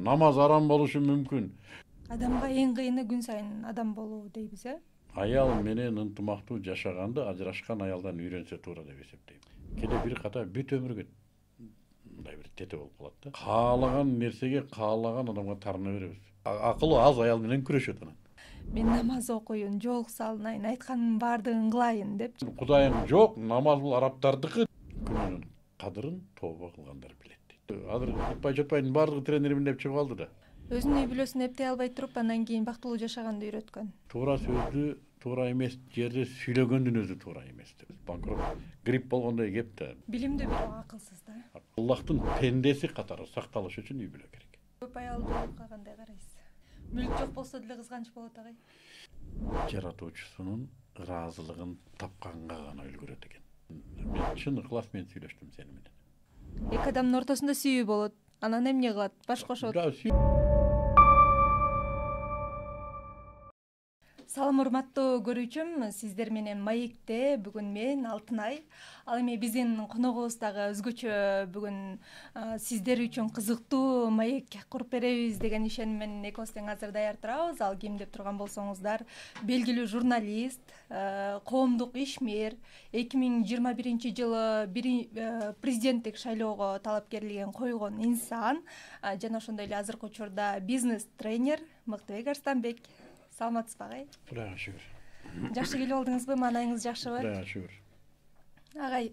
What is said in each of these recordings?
намаз арам болушу мүмкүн. Адамга эң кыйыны күн сайын адам болуу дейбиз, Аял менен ынтымактуу жашаганды ажырашкан аялдан үйрөнсө туура деп эсептейм. Кээде бир ката бүт өмүргө мындай бир тете болуп калат да. Каалаган нерсеге каалаган адамга тарына беребиз. Акылы аз аял менен күрөшөт анан. Мен намаз окуйун, жоолук салынайын, айтканымдын баардыгын кылайын деп. Кудайым жок, намаз бул арабтардыкы. Күнүнүн кадырын тооба кылгандар билет дейт. Азыр Итпай Чотпайдын баардыгы тренеримин деп чыгып алды да. Өзүнүн үй бүлөсүн эптей албай туруп, андан кийин бактылуу жашаганды үйрөткөн. Туура сөздү туура эмес жерде сүйлөгөндүн өзү туура эмес деп. Банкрот грипп болгондой кеп да. Билимдүү бирок акылсыз да. Аллахтын пендеси катары сакталыш үчүн үй бүлө керек. Көп аялдыкка кандай карайсыз? Мүлк жок болсо деле кызганыч болот агай. Жаратуучусунун ыраазылыгын тапканга гана үлгүрөт экен. Мен чын ыклас менен сүйлөштүм сени менен. Эки адамдын ортосунда сүйүү болот. Анан эмне кылат? Баш кошот. Салам урматтуу көрүүчүм, сиздер менен Маекте бүгүн мен Алтынай. Ал эми биздин коногубуз дагы өзгөчө бүгүн сиздер үчүн кызыктуу маек куруп беребиз деген ишеним менен экөөбүз тең азыр даяр турабыз. Ал ким деп турган болсоңуздар, белгилүү журналист, коомдук ишмер, 2021-жылы президенттик шайлоого талапкерлигин койгон инсан жана ошондой эле азыркы учурда бизнес-тренер Мыктыбек Арстанбек. Саламатсызбы агай? Кудайга шүгүр. Жакшы келип алдыңызбы? Маанайыңыз жакшыбы? Кудайга шүгүр. Агай,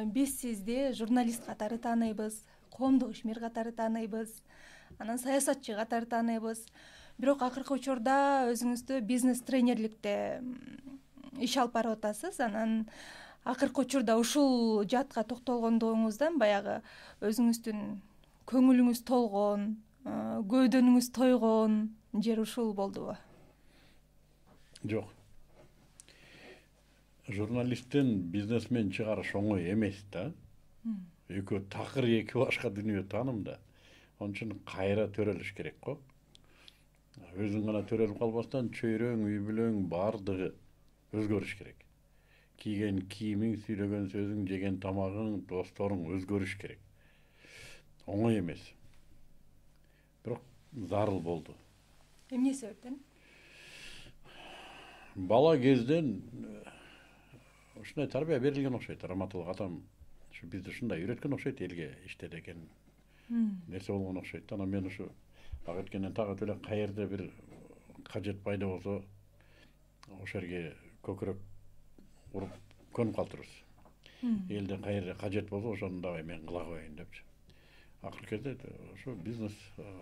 биз сизди журналист катары тааныйбыз, коомдук ишмер катары тааныйбыз, анан саясатчы катары тааныйбыз. Бирок акыркы учурда өзүңүздү бизнес-тренерликте иш алып барып атасыз. Анан акыркы учурда ушул жаатка токтолгондугуңуздан баягы өзүңүздүн көңүлүңүз толгон, көөдөнүңүз тойгон жер ушул болдубу? Жок. Журналисттен бизнесмен чыгарыш оңой эмес да. Экөө такыр эки башка дүйнө тааным да. Onun үчүн кайра төрөлүш керек го. Өзүң гана төрөлүп калбастан чөйрөң, үй бүлөң баардыгы өзгөрүш керек. Кийген кийимиң, сүйлөгөн сөзүң, жеген тамагың, досторуң өзгөрүш керек. Оңой эмес. Бирок зарыл болду. Эмне себептен? Бала кезден ушундай тарбия берилген окшойт. Раматылык атам ушу бизди ушундай үйрөткөн окшойт, элге иште деген нерсе болгон окшойт. Анан мен ушу ак эткенден так эле каерде бир кажет пайда болсо ошол жерге көкүрөк уруп көнүп калтырбыз. Элде каерде кажет болсо ошону дагы мен кыла коеюн депчи. Акыркы кезде ошо бизнес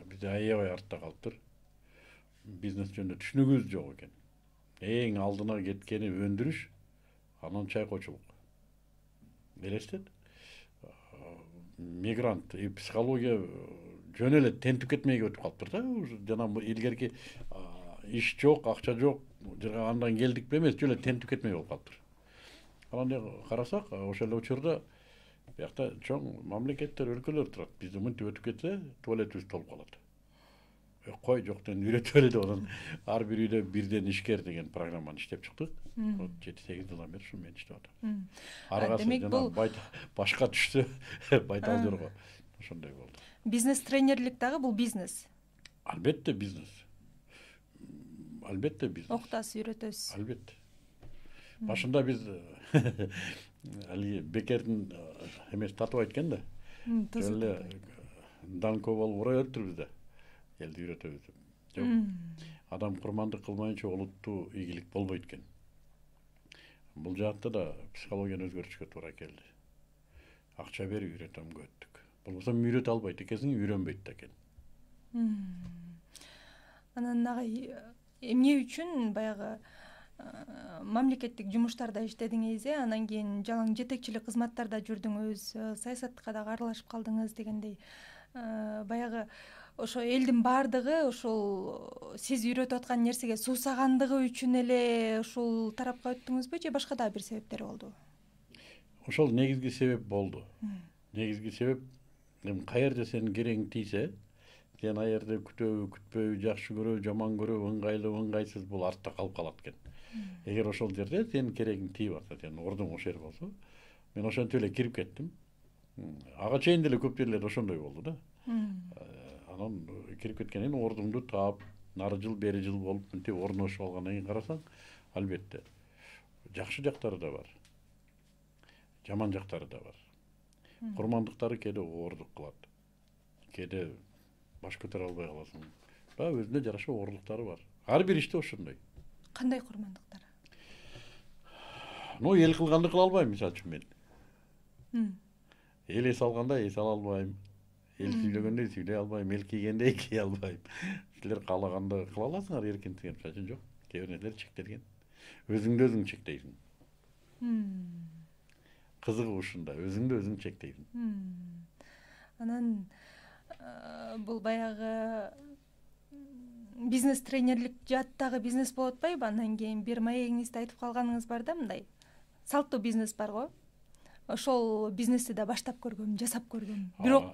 бизде аябай артта калыптыр. Бизнес жөнүндө түшүнүгүбүз жок экен. Эң алдына кеткени өндүрүш, анан чайкоочулук. Элестет. Мигрант, психология жөн эле тентип кетмей өтүп калыптыр да. Жана илгерки иш жок, акча жок, андан келдикпи эмес, жөн эле тентип кетмей болуп калыптыр. Анан карасак, ошол эле учурда биякта чоң мамлекеттер, өлкөлөр турат. Бизде мынтип өтүп кетсе, туалетибиз толуп калат. Кой жоктон үйрөтүп эле деп анан ар бир үйдө бирден ишкер деген программаны иштеп чыктык. 7-8 жылдан бери ушу мен иштеп атам. Аргасы жана башка түшсө байтал жорго ошондой болду. Бизнес-тренерлик дагы бул бизнес. Албетте бизнес. Албетте бизнес. Окутасыз, үйрөтөсүз. Албетте. Башында биз алиги Бекердин эмес татып айткан да. Жөн эле данко болуп ура өттүрбүз да. Элди үйрөтөбүз деп. Жок. Адам курмандык кылмайынча улуттуу ийгилик болбойт экен. Бул жаатта да психологияны өзгөртүшкө туура келди. Акча бер үйрөтөм көттүк. Болбосо үйрөтө албайт экенсиң, үйрөнбөйт да экен. Анан агай эмне үчүн баягы мамлекеттик жумуштарда иштедиңиз, анан кийин жалаң жетекчилик кызматтарда жүрдүңүз, саясатка дагы аралашып калдыңыз дегендей. Баягы ошо элдин баардыгы ушул сиз үйрөтүп аткан нерсеге суусагандыгы үчүн эле ушул тарапка өттүңүзбү же башка дагы бир себептери болдубу? Ошол негизги себеп болду. Негизги себеп каерде сенин керең тийсе, сен ал жерде күтөбү, күтпөйбү, жакшы көрөбү, жаман көрөбү, ыңгайлуу, ыңгайсыз бул артта калып калат экен. Эгер ошол жерде сенин керегиң тийип атса, сенин ордуң ошол жер болсо, мен ошентип эле кирип кеттим. Ага чейин деле көп жерлерде ошондой болду да. анан кирип кеткенден кийин ордуңду таап нары жыл бери жыл болуп мынтип орношуп алгандан кийин карасаң, албетте жакшы жактары да бар, жаман жактары да бар. Курмандыктары кээде ооруздук кылат, кээде баш көтөрө албай каласың. Өзүнө жараша оорундуктары бар. Ар бир иште ошондой. Кандай курмандыктар? Эл кылганды кыла албайм, мисалы үчүн мен. Эл эс алганда эс ала албайм. Эл сүйлөгөндө сүйлөй албайм, эл кийгенде кие албайм. Силер каалаганды кыла аласыңар, эркиндик мисалы үчүн жок. Кээ бир нерселер чектелген. Өзүңдү өзүң чектейсиң. Кызыгы ушунда, өзүңдү өзүң чектейсиң. Анан бул баягы бизнес тренерлик жааттагы бизнес болуп атпайбы? Андан кийин бир маегиңизде айтып калганыңыз бар да, мындай салттуу бизнес бар го. Ошол бизнести да баштап көргөм, жасап көргөм. Бирок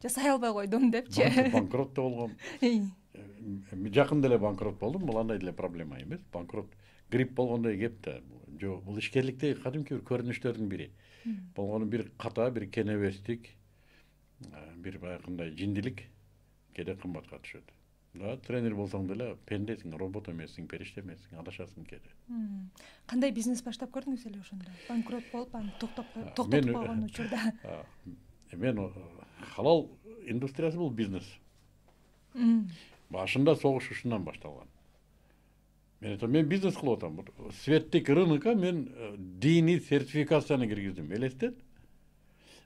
жасай албай койдум депчи. Банкрот да болгом. Жакында эле банкрот болдум. Бул андай деле проблема эмес. Банкрот грипп болгондой кеп да. Жок, бул ишкерликтеги кадимки бир көрүнүштөрдүн бири. Болгону бир ката, бир кенебестик, бир баягындай жиндилик кээде кымбатка түшөт. Тренер болсоң деле пендесиң, робот эмессиң, периште эмессиң, адашасың кээде. Кандай бизнес баштап көрдүңүз эле ошондо? Банкрот болуп, анан токтотуп койгон учурда. Мен халал индустриясы бул бизнес. Башында согуш ушундан башталган. Мен бизнес кылып атам. Светтик рынокко мен диний сертификацияны киргиздим. Элестет.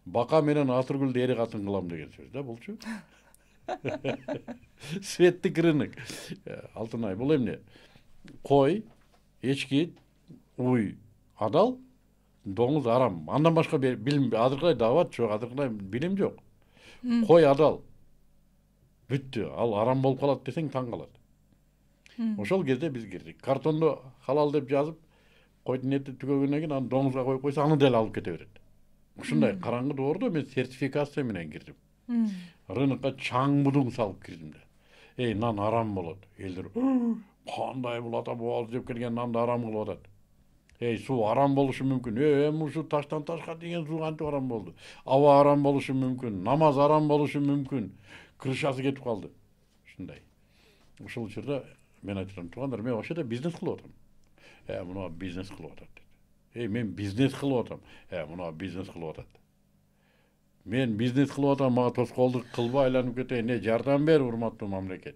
Бака менен Атыргүлдү эри катын кылам деген сөз да булчу. Светтик рынок. Алтынай, бул эмне? Кой, эчки, уй, адал, доңуз арам. Андан башка билим азыркылай даават жок, азыркылай билим жок. Кой адал. Бүттү. Ал арам болуп калат десең таң калат. Ошол кезде биз кирдик. Картондо халал деп жазып, койдун эти түгөгөндөн кийин аны доңузга коюп койсо, аны деле алып кете берет. Ушундай караңгы доордо мен сертификация менен кирдим. Рынокко чаң будуң салып кирдим да. Нан арам болот. Элдер кандай бул ата бабабыз жеп келген нанды арам кылып атат. Суу арам болушу мүмкүн. Ушу таштан ташка деген суу кантип арам болду? Аба арам болушу мүмкүн, намаз арам болушу мүмкүн. Крышасы кетип калды. Ушундай. Ошол учурда мен айтам, туугандар, мен ошо жерде бизнес кылып атам. Муну бизнес кылып атат деди. Мен бизнес кылып атам. Муну бизнес кылып атат. Мен бизнес кылып атам, мага тоскоолдук кылбай айланып кетейин. Жардам бер, урматтуу мамлекет.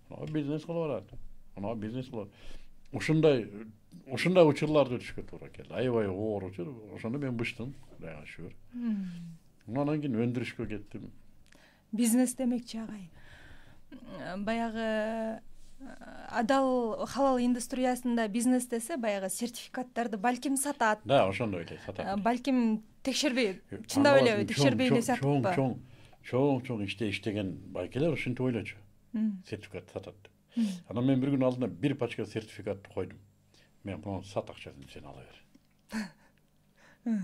Муну бизнес кылып атат. Муну бизнес кылып. Ушундай учурларды өтүшкө туура келди. Аябай оор учур. Ошондо мен быштым, Кудайга шүгүр. Анан кийин өндүрүшкө кеттим. Бизнес демекчи агай. Баягы адал халал индустриясында бизнес десе, баягы сертификаттарды балким сатат. Да, ошондой эле сатат. Балким текшербей, чындап эле текшербей эле сататпы? Чоң иште иштеген байкелер ушинтип ойлочу. Сертификат сатат деп. Анан мен бир күн алдында бир пачка сертификатты койдум. Мен муну сат акчасын сен ала бер.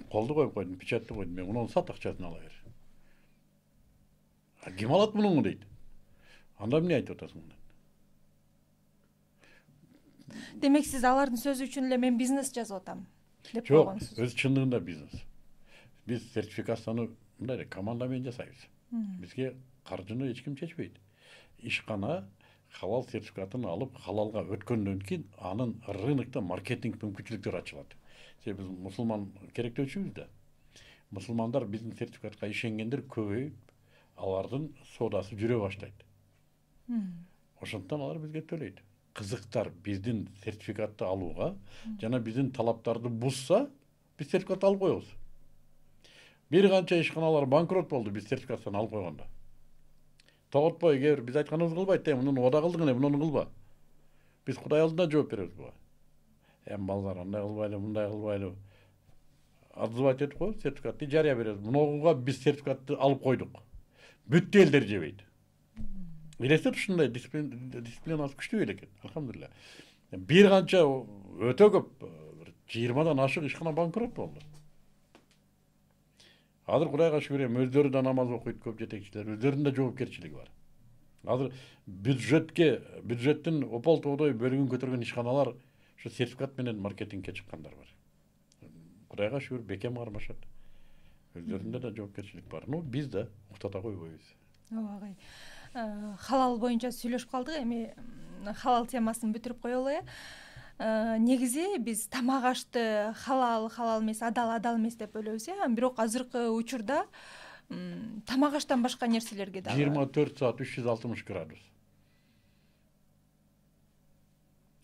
Колду коюп койдум, печатты койдум. Мен муну сат акчасын ала бер. Ким алат муну дейт. Анда эмне айтып атасың? Демек сиз алардын сөзү үчүн эле мен бизнес жасап атам деп Жок, койгонсуз. өз чындыгында бизнес. Биз сертификацияны мындай команда менен жасайбыз. Бизге каржыны эч ким чечпейт. Ишкана халал сертификатын алып, халалга өткөндөн кийин анын рынокто маркетинг мүмкүнчүлүктөрү ачылат. Себеби биз мусулман керектөөчүбүз да. Мусулмандар биздин сертификатка ишенгендер көбөйүп, алардын соодасы жүрө баштайт. Ошондон алар бизге төлөйт. Кызыктар биздин сертификатты алууга жана биздин талаптарды бузса, биз сертификат алып коебуз. Бир канча ишканалар банкрот болду биз сертификаттан алып койгондо. Тоготпой кээ бир биз айтканыбызды кылбайт, муну ода кылдың эле, муну кылба. Биз Кудай алдында жооп беребиз буга. Балдар андай кылбайлы, мындай кылбайлы. Отзывать этип коебуз, сертификатты жарыя беребиз. Мунуга биз сертификатты алып койдук. Бүт элдер жебейт. Элестет ушундай дисциплинасы күчтүү экен, алхамдулилля. Бир канча өтө көп, 20дан ашык ишкана банкрот болду. Азыр Кудайга шүгүр, өздөрү да намаз окуйт, көп жетекчилер, өздөрүнүн да жоопкерчилиги бар. Азыр бюджеттин опол тоодой бөлүгүн көтөргөн ишканалар ушу сертификат менен маркетингке чыккандар бар. Кудайга шүгүр, бекем кармашат. Өздөрүндө да жоопкерчилик бар. Биз да уктата койбойбуз. ооба агай. Халал боюнча сүйлөшүп калдык, эми халал темасын бүтүрүп коелу. Негизи биз тамак ашты халал эмес, адал эмес деп бөлөбүз, бирок азыркы учурда тамак аштан башка нерселерге дагы 24 saat 360 gradus.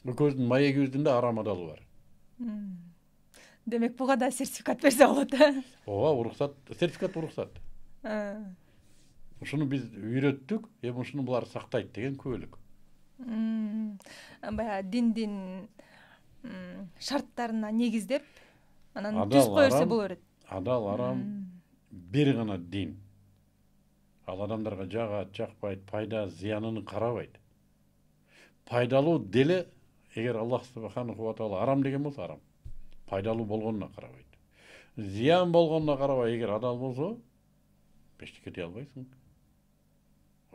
Көздүн маегибиздин да арам адалы бар. Демек буга да сертификат берсе болот. Ооба, уруксат, сертификат уруксат. Ушуну биз үйрөттүк, эми ушуну булар сактайт деген күбөлүк. Баягы диндин шарттарына негиздеп, анан түз коюрса боло берет. Адал арам бир гана дин. Ал адамдарга жагат, жакпайт, пайда, зыянын карабайт. Пайдалуу деле, эгер Аллах субханаху ва таала арам деген болсо арам. Пайдалуу болгонуна карабайт. Зыян болгонуна карабай, эгер адал болсо, эчтеке дей албайсың.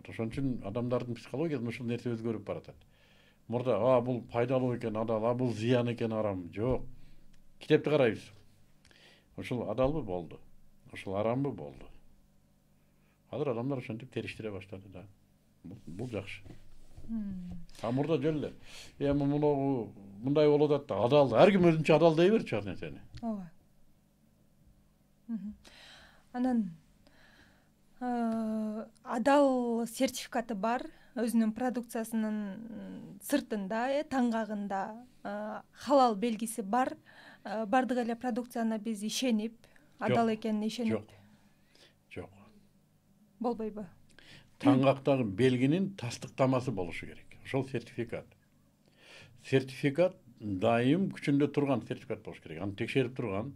Ошон үчүн адамдардын психологиясында ушул нерсе өзгөрүп баратат. Мурда бул пайдалуу экен адал, бул зыян экен арам. Жок. Китепти карайбыз. Ушул адалбы болду. Ушул арамбы болду. Азыр адамдар ошентип териштире баштады да. Бул жакшы. Мурда жөн эле. Эми мындай болуп атат да, адал, ар ким өзүнчө адал дей берчү ар нерсени. Ооба. Анан адал сертификаты бар, өзүнүн продукциясынын сыртында, таңгагында халал белгиси бар. Бардык эле продукцияна биз ишенип, адал экенине ишенип. Жок. Болбойбу? Таңгактагы белгинин тастыктамасы болушу керек. Ошол сертификат. Сертификат дайым күчүндө турган сертификат болуш керек. Аны текшерип турган,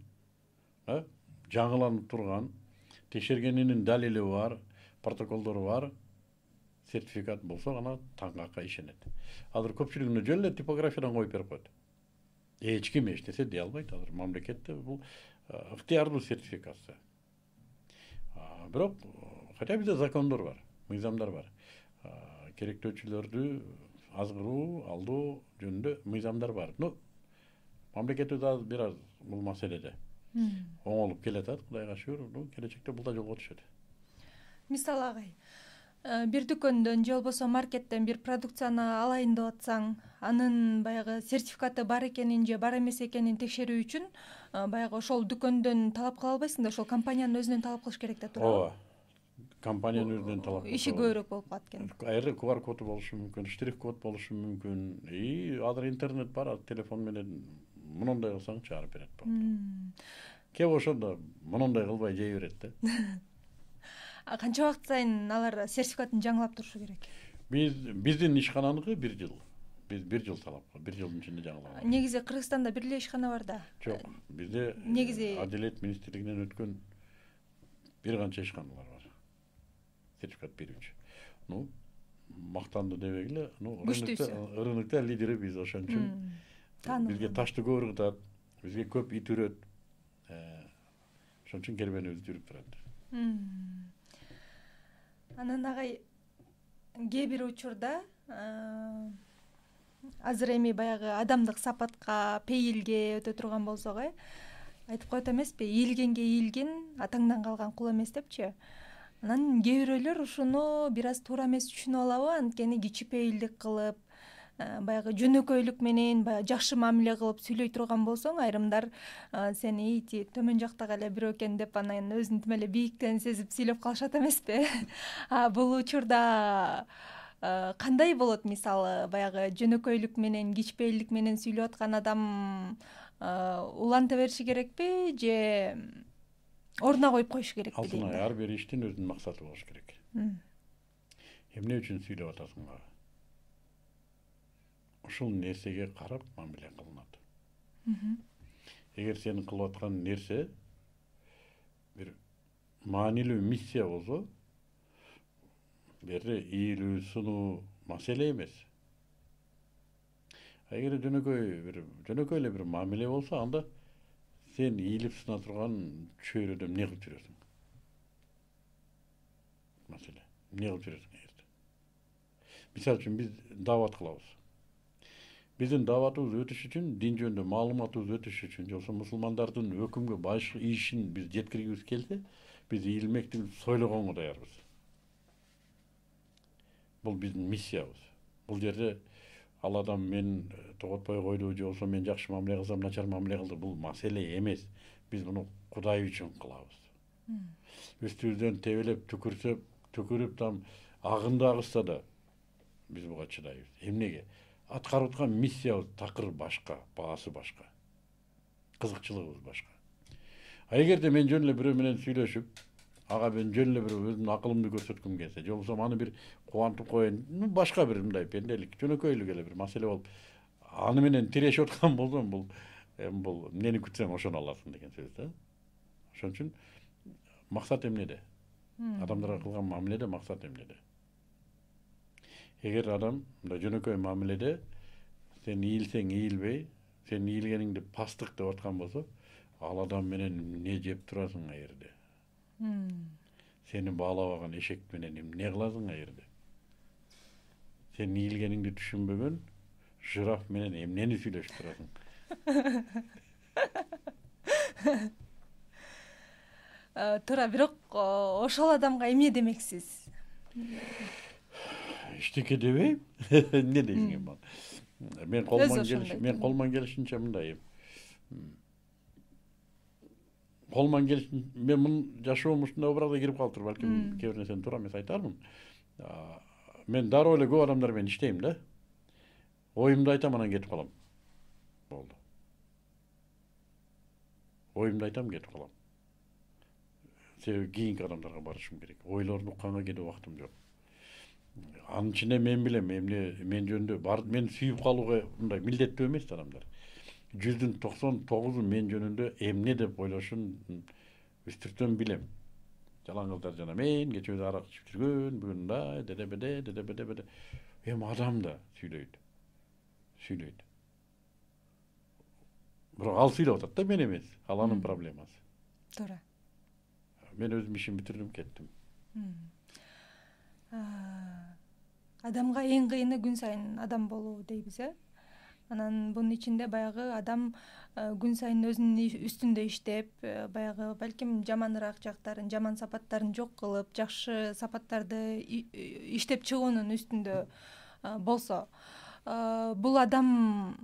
жаңыланып турган, текшергенинин далили бар, протоколдору бар. Сертификат болсо гана таңгакка ишенет. Азыр көпчүлүгүнө жөн эле типографиядан коюп берип коет. Эч ким эч нерсе дей албайт. Азыр мамлекетте бул ыктыярдуу сертификация. Бирок хотя бизде закондор бар, мыйзамдар бар. Керектөөчүлөрдү азгыруу, алдоо жөнүндө мыйзамдар бар. Мамлекетибиз азыр бир аз бул маселеде оңолуп келатат, Кудайга шүгүр. Келечекте бул да жолго түшөт. Мисалы агай, бир дүкөндөн же болбосо маркеттен бир продукцияны алайын деп атсаң, анын баягы сертификаты бар экенин же бар эмес экенин текшерүү үчүн баягы ошол дүкөндөн талап кыла албайсың да, ошол компаниянын өзүнөн талап кылыш керек да, туурабы? Ооба. Компаниянын өзүнөн талап кылыш. Иши көбүрөөк болуп калат экен. QR коду болушу мүмкүн, штрих код болушу мүмкүн. Азыр интернет бар, телефон менен мындай кылсаң чыгарып берет. Кеп ошондо мындай кылбай жей берет да. Канча убакыт сайын алар сертификатын жаңылап турушу керек? Биздин ишкананыкы 1 жыл. Биз 1 жыл талап, 1 жылдын ичинде жаңылабыз. Негизи Кыргызстанда бир эле ишкана бар да. Жок, бизде негизи Адилет министрлигинен өткөн бир канча ишканалар бар. Сертификат берүүчү. Мактанды дебегиле, рынокто лидери биз, ошон үчүн бизге ташты көп ыргытат, бизге көп ит үрөт. Ошон үчүн кербенибиз жүрүп турат. Анан агай, кээ бир учурда азыр эми баягы адамдык сапатка, пейилге өтө турган болсок, айтып коет эмеспи, ийилгенге ийилген, атаңдан калган кул эмес депчи. Анан кээ бирөөлөр ушуну бир аз туура эмес түшүнүп алабы, анткени кичипейилдик кылып, баягы жөнөкөйлүк менен баягы жакшы мамиле кылып сүйлөй турган болсоң, айрымдар сени төмөн жактагы эле бирөө экен деп анан өзүн тим эле бийиктен сезип сүйлөп калышат эмеспи? Бул учурда кандай болот, мисалы, баягы жөнөкөйлүк менен, кичпейилдик менен сүйлөп аткан адам уланта бериши керекпи же ордуна коюп коюш керекпи? Алтынай, ар бир иштин өзүнүн максаты болуш керек. Эмне үчүн сүйлөп атасың? Ушул нерсеге карап мамиле кылынат. Эгер сенин кылып аткан нерсе бир маанилүү миссия болсо, берде ийилүү, сунуу маселе эмес. Эгер жөнөкөй эле бир мамиле болсо, анда сен ийилип сына турган чөйрөдө эмне кылып жүрөсүң? Маселе, эмне кылып жүрөсүң эрте? Мисалы үчүн биз даават кылабыз. Биздин дааватыбыз өтүш үчүн, дин жөнүндө маалыматыбыз өтүш үчүн, же болбосо мусулмандардын өкүмгө ишин биз жеткиргибиз келсе, биз ийилмекти сойлогонго даярбыз. Бул биздин миссиябыз. Бул жерде ал адам мен тоготпой койду же болбосо мен жакшы мамиле кылсам начар мамиле кылды, бул маселе эмес. Биз муну Кудай үчүн кылабыз. Үстүбүздөн тебелеп түкүрүп там агынды агышса да биз буга чыдайбыз. Эмнеге? Аткарып аткан миссиябыз такыр башка, баасы башка. Кызыкчылыгыбыз башка. А эгерде мен жөн эле бирөө менен сүйлөшүп, ага мен жөн эле бир өзүмдүн акылымды көрсөткүм келсе, же болбосо аны бир кубантып коеюн, башка бир мындай пенделик, жөнөкөйлүк эле бир маселе болуп, аны менен тирешип аткан болсом, бул эмнени күтсөң ошону аласың деген сөз да. Ошон үчүн максат эмнеде? Адамдарга кылган мамиледе максат эмнеде? Эгер адам мындай жөнөкөй мамиледе сен ийилсең ийилбей, сен ийилгениңди пастык деп аткан болсо, ал адам менен эмне жеп турасың а жерде? Сени баалабаган эшек менен эмне кыласың а жерде? Сен ийилгениңди түшүнбөгөн жираф менен эмнени сүйлөшүп турасың? Туура, бирок ошол адамга эмне демексиз? Эчтеке дебейм. Эмне дейсиң эми? Мен колуман келишинче мындай. Колуман келишинче мен мун жашоом ушундай образга кирип калыптыр, балким кээ бир нерсени туура эмес айтармын. Мен дароо эле көп адамдар менен иштейм да. Оюмду айтам, анан кетип калам. Болду. Оюмду айтам, кетип калам. Себеби кийинки адамдарга барышым керек. Ойлорун укканга кетип убактым жок. Анын ичинде мен билем, мен жөнүндө мен сүйүп калууга мындай милдеттүү эмес адамдар. 100-дүн 99-у мен жөнүндө эмне деп ойлошун үстүртөн билем. Жалаңыздар жана мен кечээ арак ичип жүргөн, бүгүн мындай деде. Эми адам да сүйлөйт. Бирок ал сүйлөп атат да, мен эмес. Ал анын проблемасы. Туура. Мен өзүм ишим бүтүрдүм, кеттим. Адамга эң кыйыны күн сайын адам болуу дейбиз, Анан бунун ичинде баягы адам күн сайын өзүнүн үстүндө иштеп, баягы балким жаманыраак жактарын, жаман сапаттарын жок кылып, жакшы сапаттарды иштеп чыгуунун үстүндө болсо, бул адам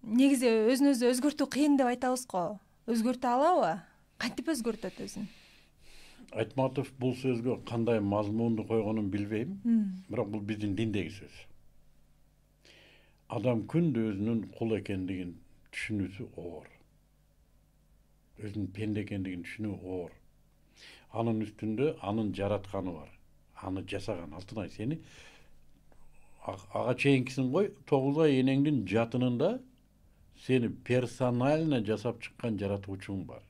негизи өзүн өзү өзгөртүү кыйын деп айтабыз го. Өзгөртө алабы? Кантип өзгөртөт өзүн? Айтматов бул сөзгө кандай мазмунду койгонун билбейм, бирок бул биздин диндеги сөз. Адам күндө өзүнүн кул экендигин түшүнүүсү оор. Өзүнүн пенде экендигин түшүнүү оор. Анын үстүндө анын жаратканы бар. Аны жасаган Алтынай сени ага чейинкисин кой, 9 ай энеңдин жатынында сени персонально жасап чыккан жаратуучуң бар.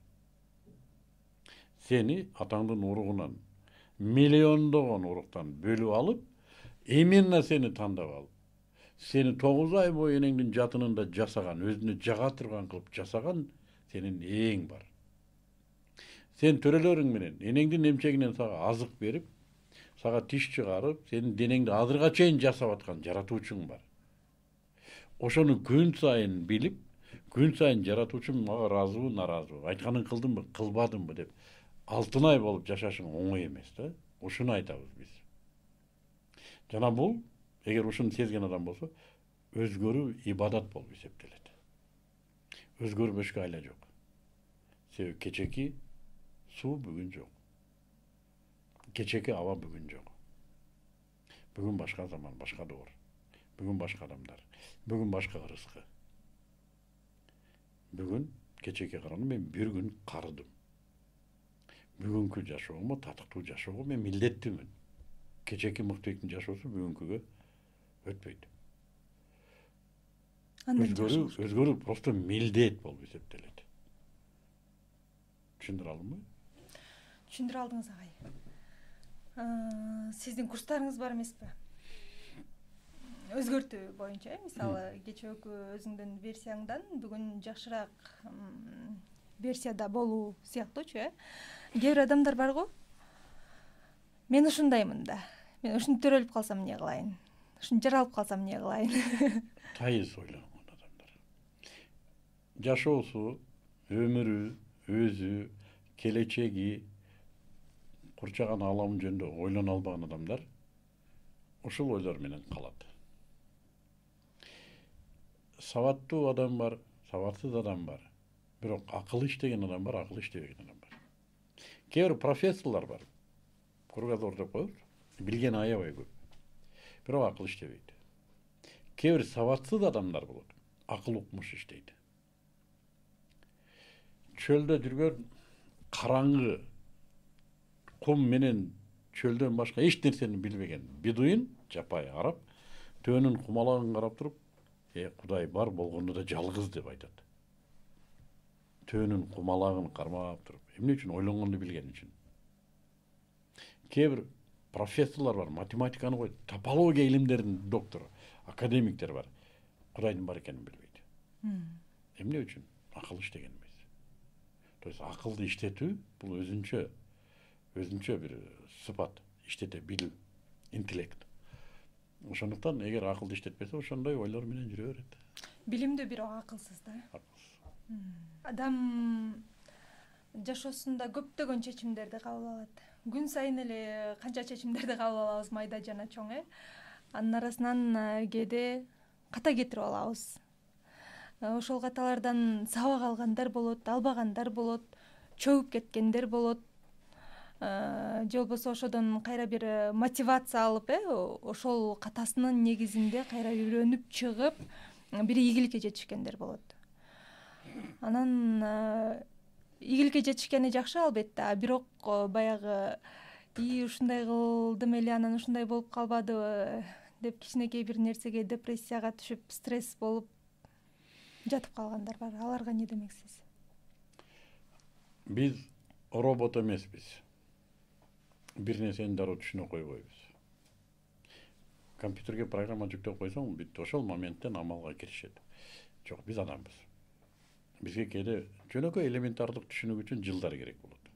Сени атаңдын уругунан миллиондогон уруктан бөлүп алып, именно сени тандап алып, сени 9 ай бою энеңдин жатынында жасаган, өзүнө жага турган кылып жасаган сенин эң бар. Сен төрөлөрүң менен энеңдин эмчегинен сага азык берип, сага тиш чыгарып, сенин денеңди азырга чейин жасап аткан жаратуучуң бар. Ошону күн сайын билип, күн сайын жаратуучум мага ыраазыбы, нараазыбы, айтканын кылдымбы, кылбадымбы деп алтынай болуп жашашың оңой эмес да. Ушуну айтабыз биз. Жана бул, эгер ушуну сезген адам болсо, өзгөрүү ибадат болуп эсептелет. Өзгөрбөшкө айла жок. Себеби кечеки суу бүгүн жок. Кечеки аба бүгүн жок. Бүгүн башка заман, башка доор. Бүгүн башка адамдар. Бүгүн башка ырыскы. Бүгүн кечеке караганда мен бир күн карыдым. Бүгүнкү жашоому, татыктуу жашоого мен милдеттүүмүн. Кечеки Муктубектин жашоосу бүгүнкүгө өтпөйт. Өзгөрүү просто милдет болуп эсептелет. Түшүндүрө алдымбы? Түшүндүрө алдыңыз агай. Сиздин курстарыңыз бар эмеспи? Өзгөртүү боюнча, мисалы, кечөөкү өзүңдүн версияңдан бүгүн жакшыраак версияда болуу сыяктуучу, Кээ бир адамдар бар го. Мен ушундаймын да. Мен ушинтип төрөлүп калсам эмне кылайын? Ушинтип жаралып калсам эмне кылайын? Тайыз ойлонгон адамдар. Жашоосу, өмүрү, өзү, келечеги, курчаган ааламы жөнүндө ойлоно албаган адамдар ушул ойлор менен калат. Сабаттуу адам бар, сабатсыз адам бар. Бирок акыл иштеген адам бар, акыл иштебеген адам бар. Кээ бир профессорлор бар. Кругозор деп коебуз. Билген аябай көп. Бирок акыл иштебейт. Кээ бир сабатсыз адамдар болот. Акыл укмуш иштейт. Чөлдө жүргөн караңгы кум менен чөлдөн башка эч нерсени билбеген бедуин жапай карап, төөнүн кумалагын карап туруп, Кудай бар болгондо да жалгыз деп айтат. Төөнүн кумалагын кармап туруп, эмне үчүн ойлонгонду билген үчүн. Кээ бир профессорлор бар, математиканы кой, топология илимдеринин доктору, академиктер бар. Кудайдын бар экенин билбейт. Эмне үчүн? Акыл иштеген эмес. То есть акылды иштетүү бул өзүнчө бир сыпат, иштете билүү, интеллект. Ошондуктан эгер акылды иштетпесе, ошондой ойлор менен жүрө берет. Билимдүү бирок акылсыз да. Адам жашоосунда көптөгөн чечимдерди кабыл алат. Күн сайын эле канча чечимдерди кабыл алабыз, майда жана чоң, Анын арасынан кээде ката кетирип алабыз. Ошол каталардан сабак алгандар болот, албагандар болот, чөгүп кеткендер болот. Же болбосо ошодон кайра бир мотивация алып, ошол катасынын негизинде кайра үйрөнүп чыгып, бир ийгиликке жетишкендер болот. Анан ийгиликке жетишкени жакшы албетте, бирок баягы ушундай кылдым эле, анан ушундай болуп калбадыбы деп кичинекей бир нерсеге депрессияга түшүп, стресс болуп жатып калгандар бар. Аларга эмне демексиз? Биз робот эмеспиз. Бир нерсени дароо түшүнө койбойбуз. Компьютерге программа жүктөп койсоң, бүт ошол моменттен амалга киришет. Жок, биз адамбыз. Бизге кээде жөнөкөй элементардык түшүнүү үчүн жылдар керек болот.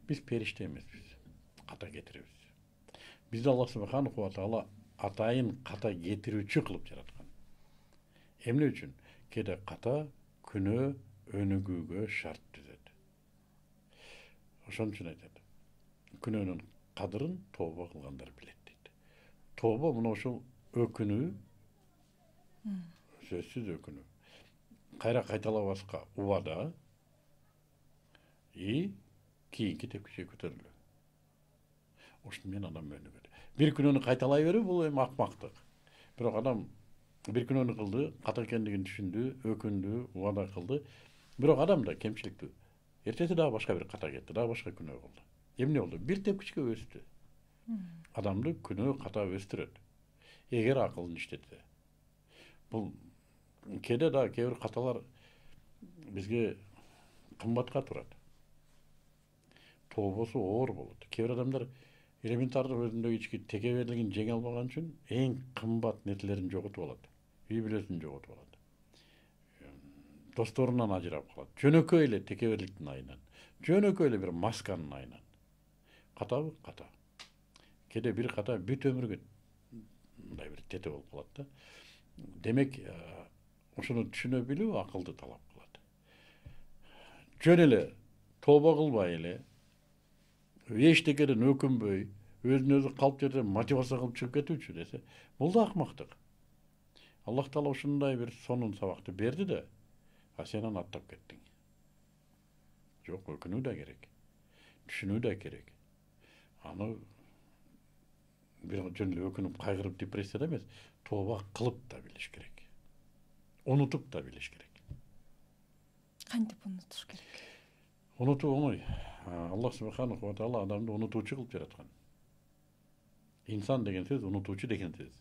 Биз периште эмеспиз. Ката кетиребиз. Бизди Аллах субханаху ва таала атайын ката кетирүүчү кылып жараткан. Эмне үчүн? Кээде ката күнөө өнүгүүгө шарт түзөт. Ошон үчүн айтат. Күнөөнүн кадырын тооба кылгандар билет дейт. Тооба мына ошол өкүнүү, сөзсүз өкүнүү. Кайра кайталабаска убада кийинки тепкиче көтөрүлүү. Ошону менен адам өнүгөт. Бир күнөөнү кайталай берүү бул эми акмактык. Бирок адам бир күнөөнү кылды, ката экендигин түшүндү, өкүндү, убада кылды. Бирок адам да кемчиликтүү. Эртеси дагы башка бир ката кетти, дагы башка күнөө болду. Эмне болду? Бир тепкичке өстү. Адамды күнөө ката өстүрөт. Эгер акылын иштетсе. Бул кээде да кээ бир каталар бизге кымбатка турат. Тообосу оор болот. Кээ бир адамдар элементардык өзүндөгү ички текеберлигин жеңе албаган үчүн эң кымбат нерселерин жоготуп алат. Үй бүлөсүн жоготуп алат. Досторунан ажырап калат. Жөнөкөй эле текеберликтин айынан. Жөнөкөй эле бир масканын айынан. Катабы? Ката. Кээде бир ката бүт өмүргө мындай бир тете болуп калат да. Демек, ошону түшүнө билүү акылды талап кылат. Жөн эле тооба кылбай эле, эчтекеден өкүнбөй, өзүн өзү калп жерде мотивация кылып чыгып кетүүчү десе, бул да акмактык. Аллах таала ушундай бир сонун сабакты берди да, сен аны аттап кеттиң. Жок, өкүнүү да керек. Түшүнүү да керек. Аны бир жөн эле өкүнүп, кайгырып, депрессияда эмес, тооба кылып да билиш керек. Унутуп да билиш керек. Кантип унутуш керек? Унутуу оңой. Аллах субханаху ва таала адамды унутуучу кылып жараткан. Инсан деген сөз унутуучу деген сөз.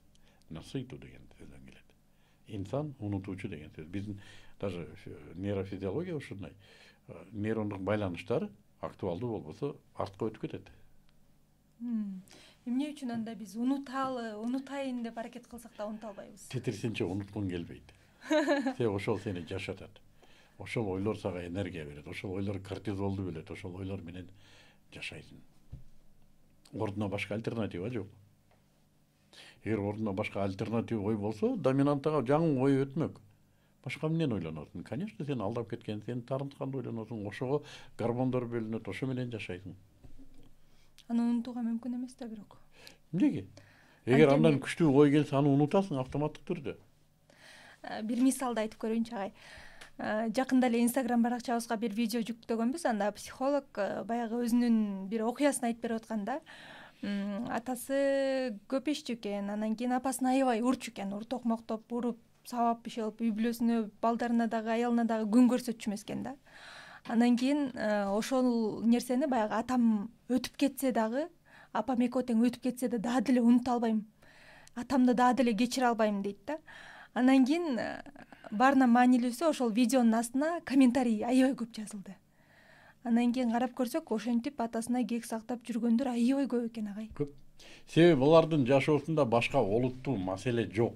Насыйту деген сөздөн келет. Инсан унутуучу деген сөз. Биздин даже нейрофизиология ушундай. Нейрондук байланыштар актуалдуу болбосо артка өтүп кетет. Эмне үчүн анда биз унутайын деп аракет кылсак да унута албайбыз? Тетирсинче унуткуң келбейт. Ошол сени жашатат. Ошол ойлор сага энергия берет. Ошол ойлор кортизолду бөлөт. Ошол ойлор менен жашайсың. Ордуна башка альтернатива жок. Эгер ордуна башка альтернатива ой болсо, доминантага жаңы ой өтмөк. Башка эмнени ойлоносуң? Конечно, сен алдап кеткен, сен тарынтканды ойлоносуң. Ошого гормондор бөлүнөт, ошо менен жашайсың. Аны унутууга мүмкүн эмес да бирок. Эмнеге? Эгер андан күчтүү ой келсе аны унутасың автоматтык түрдө. Бир мисалды айтып көрөйүнчү агай. Жакында эле Instagram баракчабызга бир видео жүктөгөнбүз. Анда психолог баягы өзүнүн бир окуясын айтып берип атканда, атасы көп ишчү экен, анан кийин апасын аябай урчу экен, токмоктоп уруп, сабап иш алып, үй бүлөсүнө, балдарына дагы, аялына дагы күн көрсөтчү эмес экен да. Анан кийин ошол нерсени баягы атам өтүп кетсе дагы, апам экөө тең өтүп кетсе да дагы деле унута албайм, атамды дагы деле кечире албайм дейт да. Анан кийин баарынан маанилүүсү ошол видеонун астына комментарий аябай көп жазылды. Анан кийин карап көрсөк, ошентип атасына кек сактап жүргөндөр аябай көп экен агай. Көп. Себеби булардын жашоосунда башка олуттуу маселе жок.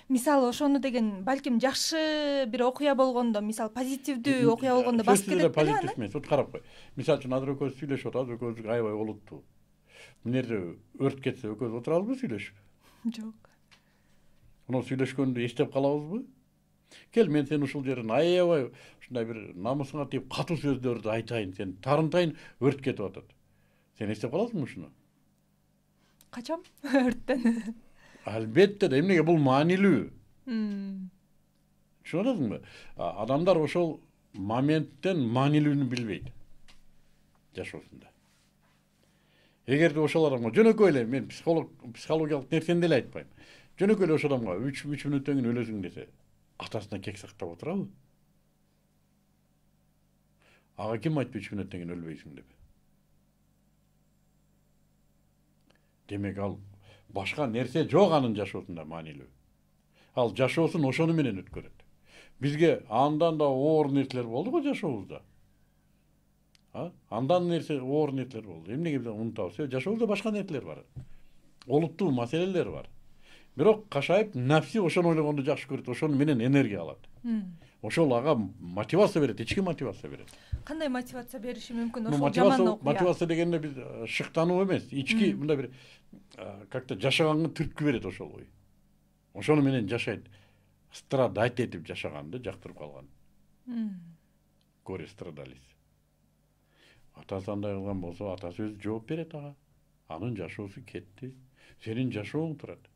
Мисалы ошону деген балким жакшы бир окуя болгондо, мисалы позитивдүү окуя болгондо басып кетет беле аны. Позитив эмес, вот карап кой. Мисалы үчүн азыр экөөбүз сүйлөшүп атабыз, экөөбүздүкү аябай олуттуу. Мына жерде өрт кетсе экөөбүз отурабызбы сүйлөшүп? Жок. Мына сүйлөшкөндү эстеп калабызбы? Кел, мен сени ушул жерден аябай ушундай бир намысыңа тийип катуу сөздөрдү айтайын, сени тарынтайын, өрт кетип атат. Сен эстеп каласыңбы ушуну? Качам өрттөн. Албетте да, эмнеге бул маанилүү. Түшүнүп атасыңбы? Адамдар ошол моменттен маанилүүнү билбейт жашоосунда. Эгерде ошол адамга жөнөкөй эле, мен психологиялык нерсени деле айтпайм. Жөнөкөй эле ошол адамга 3 мүнөттөн кийин өлөсүң десе, атасына кек сактап отурабы? Ага ким айтты 3 мүнөттөн кийин өлбөйсүң деп? Демек ал башка нерсе жок анын жашоосунда маанилүү. Ал жашоосун ошону менен өткөрөт. Бизге андан да оор нерселер болду го жашообузда. Андан оор нерселер болду. Эмнеге биз унутабыз? Жашообузда башка нерселер бар. Олуттуу маселелер бар. Бирок кашайып нафси ошону ойлогонду жакшы көрөт, ошону менен энергия алат. Ошол ага мотивация берет, ички мотивация берет. Кандай мотивация бериши мүмкүн ошол жаман окуя? Мотивация дегенде биз шыктануу эмес, ички мындай бир как-то жашаганга түрткү берет ошол ой. Ошону менен жашайт. Страдать этип жашаганды жактырып калган. Горе страдались. Атасы андай кылган болсо, атасы өзү жооп берет ага. Анын жашоосу кетти. Сенин жашооң турат.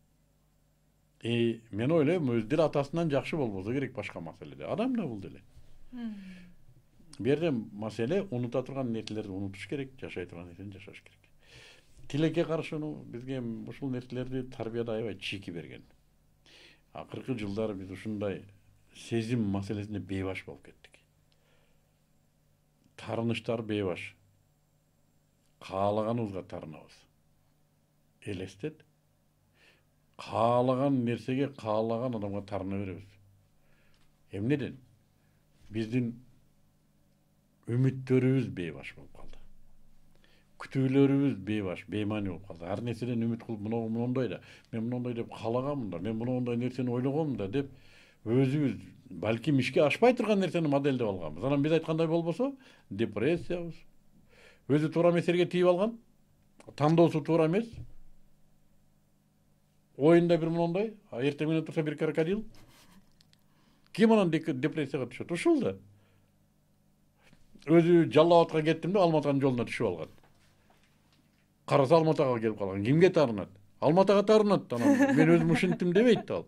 Мен ойлойм, өз деле атасынан жакшы болбосо керек башка маселеде. Адам да бул деле. Бу жерде маселе унута турган нерселерди унутуш керек, жашай турган нерсени жашаш керек. Тилекке каршы бизге ушул нерселерди тарбияда аябай чийки берген. Акыркы жылдары биз ушундай сезим маселесине бейбаш болуп кеттик. Тарыныштар бейбаш. Каалаганыбызга тарынабыз. Элестет. Каалаган нерсеге каалаган адамга тарына беребиз. Эмнеден? Биздин үмүттөрүбүз бейбаш болуп калды. Күтүүлөрүбүз бейбаш, беймани болуп калды. Ар нерседен үмүт кылып, мындай да, мен мындай деп каалаганмын да, мен мындай нерсени ойлогонмун да деп өзүбүз балким ишке ашпай турган нерсени моделдеп алганбыз. Анан биз айткандай болбосо, депрессиябыз. Өзү туура эмес жерге тийип алган. Тандоосу туура эмес. Оюнда бир мындай, эртең менен турса бир крокодил. Ким анан депрессияга түшөт? Ушул да. Өзү Жалал Абадка кеттим да, Алматанын жолуна түшүп алган. Караса Алматага келип калган. Кимге тарынат? Алматага тарынат. Анан мен өзүм ушинттим дебейт ал.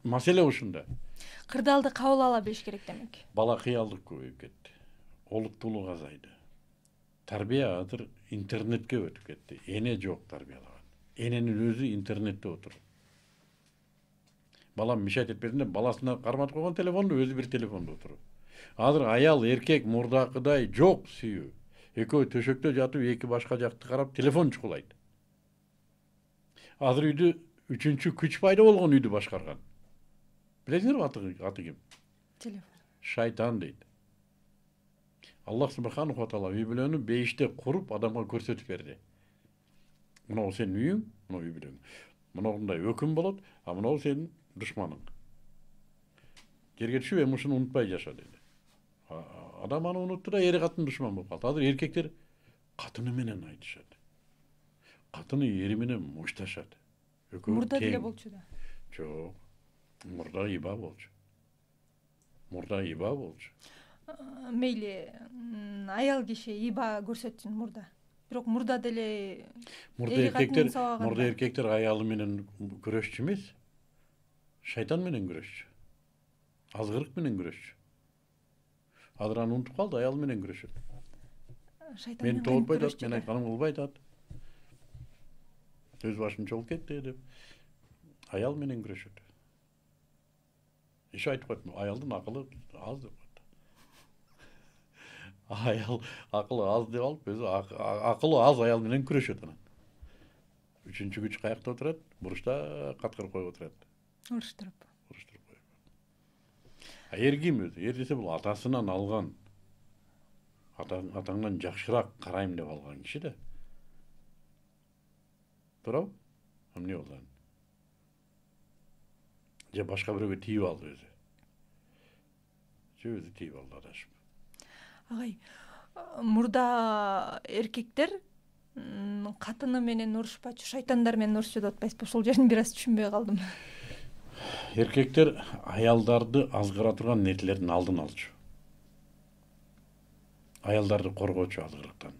Маселе ушунда. Кырдаалды кабыл ала билиш керек демек. Бала кыялдык көбөйүп кетти. Олуттуулук азайды. Тарбия азыр интернетке өтүп кетти. Эне жок тарбиялаган. Эненин өзү интернетте отуруп. Балам мешать этпесин деп баласына карматып койгон телефонду, өзү бир телефондо отуруп. Азыр аял, эркек мурдакыдай жок сүйүү. Экөө төшөктө жатып, эки башка жакты карап, телефон чукулайт. Азыр үйдү үчүнчү күч пайда болгон үйдү башкарган. Билесиңерби аты ким? Телефон. Шайтан дейт. Аллах субханаху ва таала үй бүлөнү бейиште куруп адамга көрсөтүп берди. Мынау сенин үйүң, мынау үй бүлөң. Мындай өкүм болот, а мынау сенин душманың. Жерге түшүп, эми ушуну унутпай жаша деди. Адам аны унутту да, эри катын душман болуп калды. Азыр эркектер катыны менен айтышат. Катыны ери менен мушташат. Мурда деле болчу да. Жок. Мурда иба болчу. Мейли, аял киши иба көрсөтсүн мурда. бирок мурда деле Мурда эри катын эркектер, сабаганда аялы менен күрөшчү эмес. Шайтан менен күрөшчү. Азгырык менен күрөшчү. Азыр аны унутуп калды, аял менен күрөшөт. шайтан Мен менен тоолбой кантип атат, мен күрөшчү? айтканым кылбай атат. Өз башым чогулуп кетти деп. Аял менен күрөшөт. Иш айтып коет, аялдын акылы аз деп коет. Аял акылы аз деп алып, өзү акылы аз аял менен күрөшөт анан. Үчүнчү күч каякта отурат, буручта каткырып коюп отурат. Уруштуруп. Уруштуруп коюп. Эр ким өзү? Эр десе бул атасынан алган. Атаңдан жакшыраак карайм деп алган киши да. Туурабы? Эмне болду анан? Же башка бирөөгө тийип алды өзү. Же өзү тийип алды адашып. Агай, мурда эркектер катыны менен урушпачу, шайтандар менен урушчу деп атпайсызбы? Ошол жерин бир аз түшүнбөй калдым. Эркектер аялдарды азгыра турган нерселердин алдын алчу. Аялдарды коргоочу азгырыктан.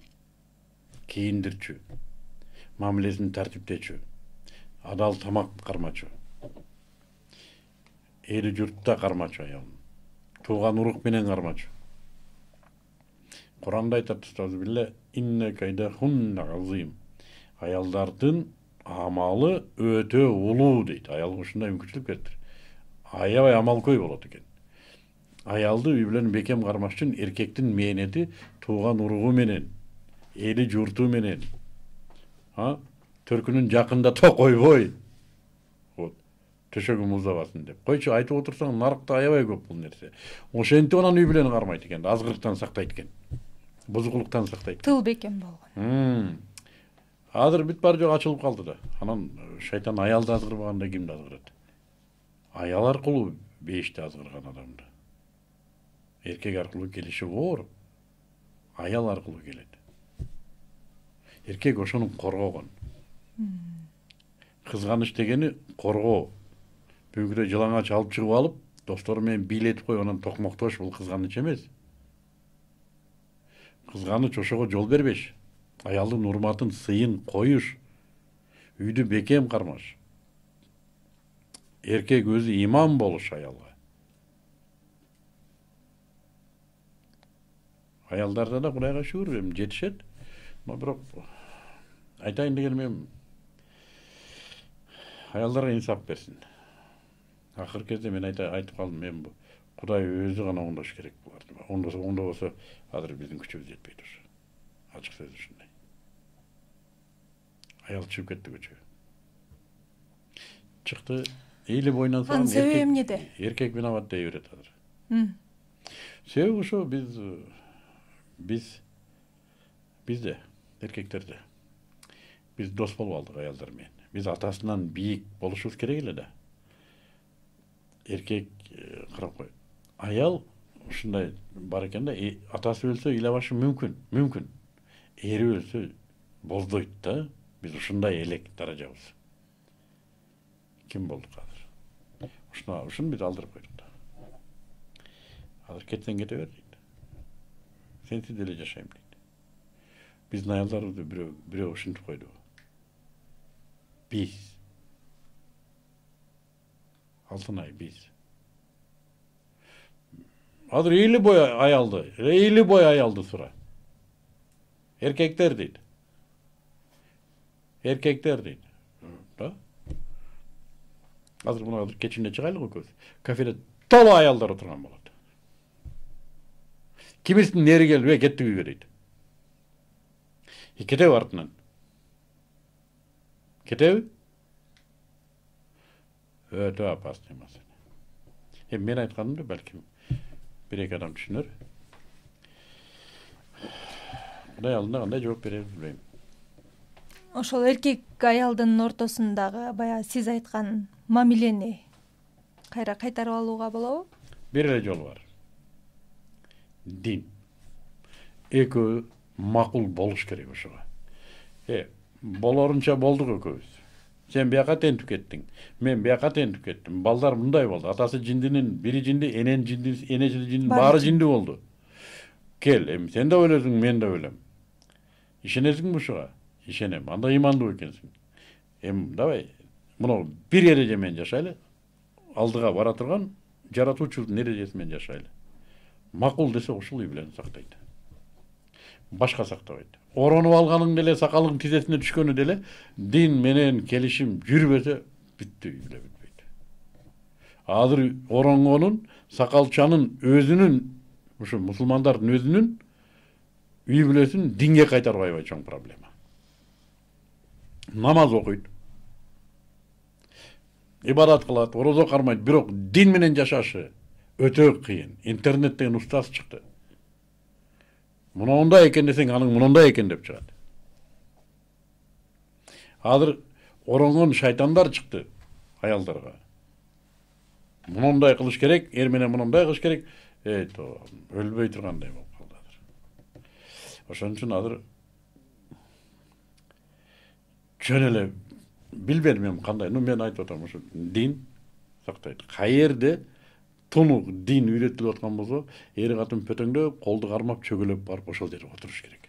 Кийиндирчү. Мамилесин тартиптечү. Адал тамак кармачу. Эли журтта кармачу аялын. Тууган урук менен кармачу. Куранда айтат Устазбилла инне кайда хунна азим. Аялдардын амалы өтө улуу дейт. Аялга ушундай мүмкүнчүлүк бериптир. Аябай амалкөй болот экен. Аялды үй менен бекем кармаш үчүн эркектин мээнети тууган уругу менен, эли журту менен, төркүнүн жакында койбой. Вот. Төшөгү муздабасын деп. Койчу айтып отурсаң, нарыкта аябай көп бул нерсе. Ошентип анан үй менен кармайт экен, азгырыктан сактайт экен. Бузукулуктан сактайт. Тыл бекем болгон. Азыр бүт бар жок ачылып калды да. Анан шайтан аялды азгырбаганда кимди азгырат? Аял аркылуу бешти азгырган адамды. Эркек аркылуу келиши оор. Аял аркылуу келет. Эркек ошону коргогон. Кызганыч дегени коргоо. Бүгүдө жылаңач алып чыгып алып, достору менен бийлетип коюп анан токмоктош бул кызганыч эмес. Кызганыч ошого жол бербеш. Аялдын урматын, сыйын коюш. Үйдү бекем кармаш. Эркек өзү иман болуш аялга. Аялдарда да Кудайга шүгүр жетишет. Но бирок айтайын дегеним эми аялдарга инсап берсин. Акыркы кезде мен айтып калдым, мен бу Кудай өзү гана оңдош керек буларды. Оңдобосо азыр биздин күчүбүз жетпейт ушу. Ачык сөз ушундай. Аял чыгып кетти көчөгө. Чыкты, эли бойунан Анын себеби эмнеде? Эркек виноват дей берет азыр. Себеби ошо бизде эркектерде биз дос болуп алдык аялдар менен. Биз атасынан бийик болушубуз керек эле да. Эркек карап кой. Аял ушундай бар экен да, атасы өлсө ыйлабашы мүмкүн. Ери өлсө боздойт да. Биз ушундай элек даражабыз. Ким болдук азыр? Ушуну биз алдырып койдук да. Азыр кетсең кете бер дейт. Сенсиз деле жашайм дейт. Биздин аялдарыбызды бирөө ушинтип койду. Биз. Алтынай биз. Азыр эли бой аялды сура. Эркектер дейт. Да? Азыр мына кечинде чыгайлы экөөбүз. Кафеде толо аялдар отурган болот. Кимисинин ери келип, кеттик үйгө дейт. Кетеби артынан? Кетеби? Өтө опасный маселе. Мен айтканымды балким бир-эки адам түшүнөр. Кудай алдында кандай жооп берерин билбейм. Ошол эркек аялдын ортосундагы баягы сиз айткан мамилени кайра кайтарып алууга болобу? Бир эле жол бар. Дин. Экөө макул болуш керек ошого. Болорунча болдук экөөбүз. Сен бияка тентип кеттиң. Мен бияка тентип кеттим. Балдар мындай болду. Атасы жиндинин бири жинди, энен жинди, энеси жинди, баары жинди болду. Кел, эми сен да өлөсүң, мен да өлөм. ишенесиңби ушуга? Ишенем. Анда ыймандуу экенсиң. Эми давай мына бир эреже менен жашайлы. Алдыга бара турган жаратуучубуздун эрежеси менен жашайлы. Макул десе ушул үй бүлөнү сактайт. Башка сактабайт. Оронуп алганың деле, сакалың тизесине түшкөнү деле дин менен келишим жүрбөсө бүттү, үй бүлө бүтпөйт. Азыр оронгонун, сакалчанын өзүнүн, ушу мусулмандардын өзүнүн үй бүлөсүн динге кайтарып аябай чоң проблема. Намаз окуйт, ибадат кылат, орозо кармайт, бирок дин менен жашашы өтө кыйын. Интернет деген устаз чыкты. Мындай экен десең, аның мындай экен деп чыгат. Азыр оронгон шайтандар чыкты аялдарга. Мындай кылыш керек, эр менен мындай кылыш керек. Өлбөй тургандай болуп калды азыр. Ошон үчүн азыр жөн эле билбедим мен кандай. Мен айтып атам, ушу дин сактайт. Каерде тунук дин үйрөтүлүп аткан болсо, эр катын пөтөңдөп, колду кармап, чөгөлөп барып ошол жерге отуруш керек.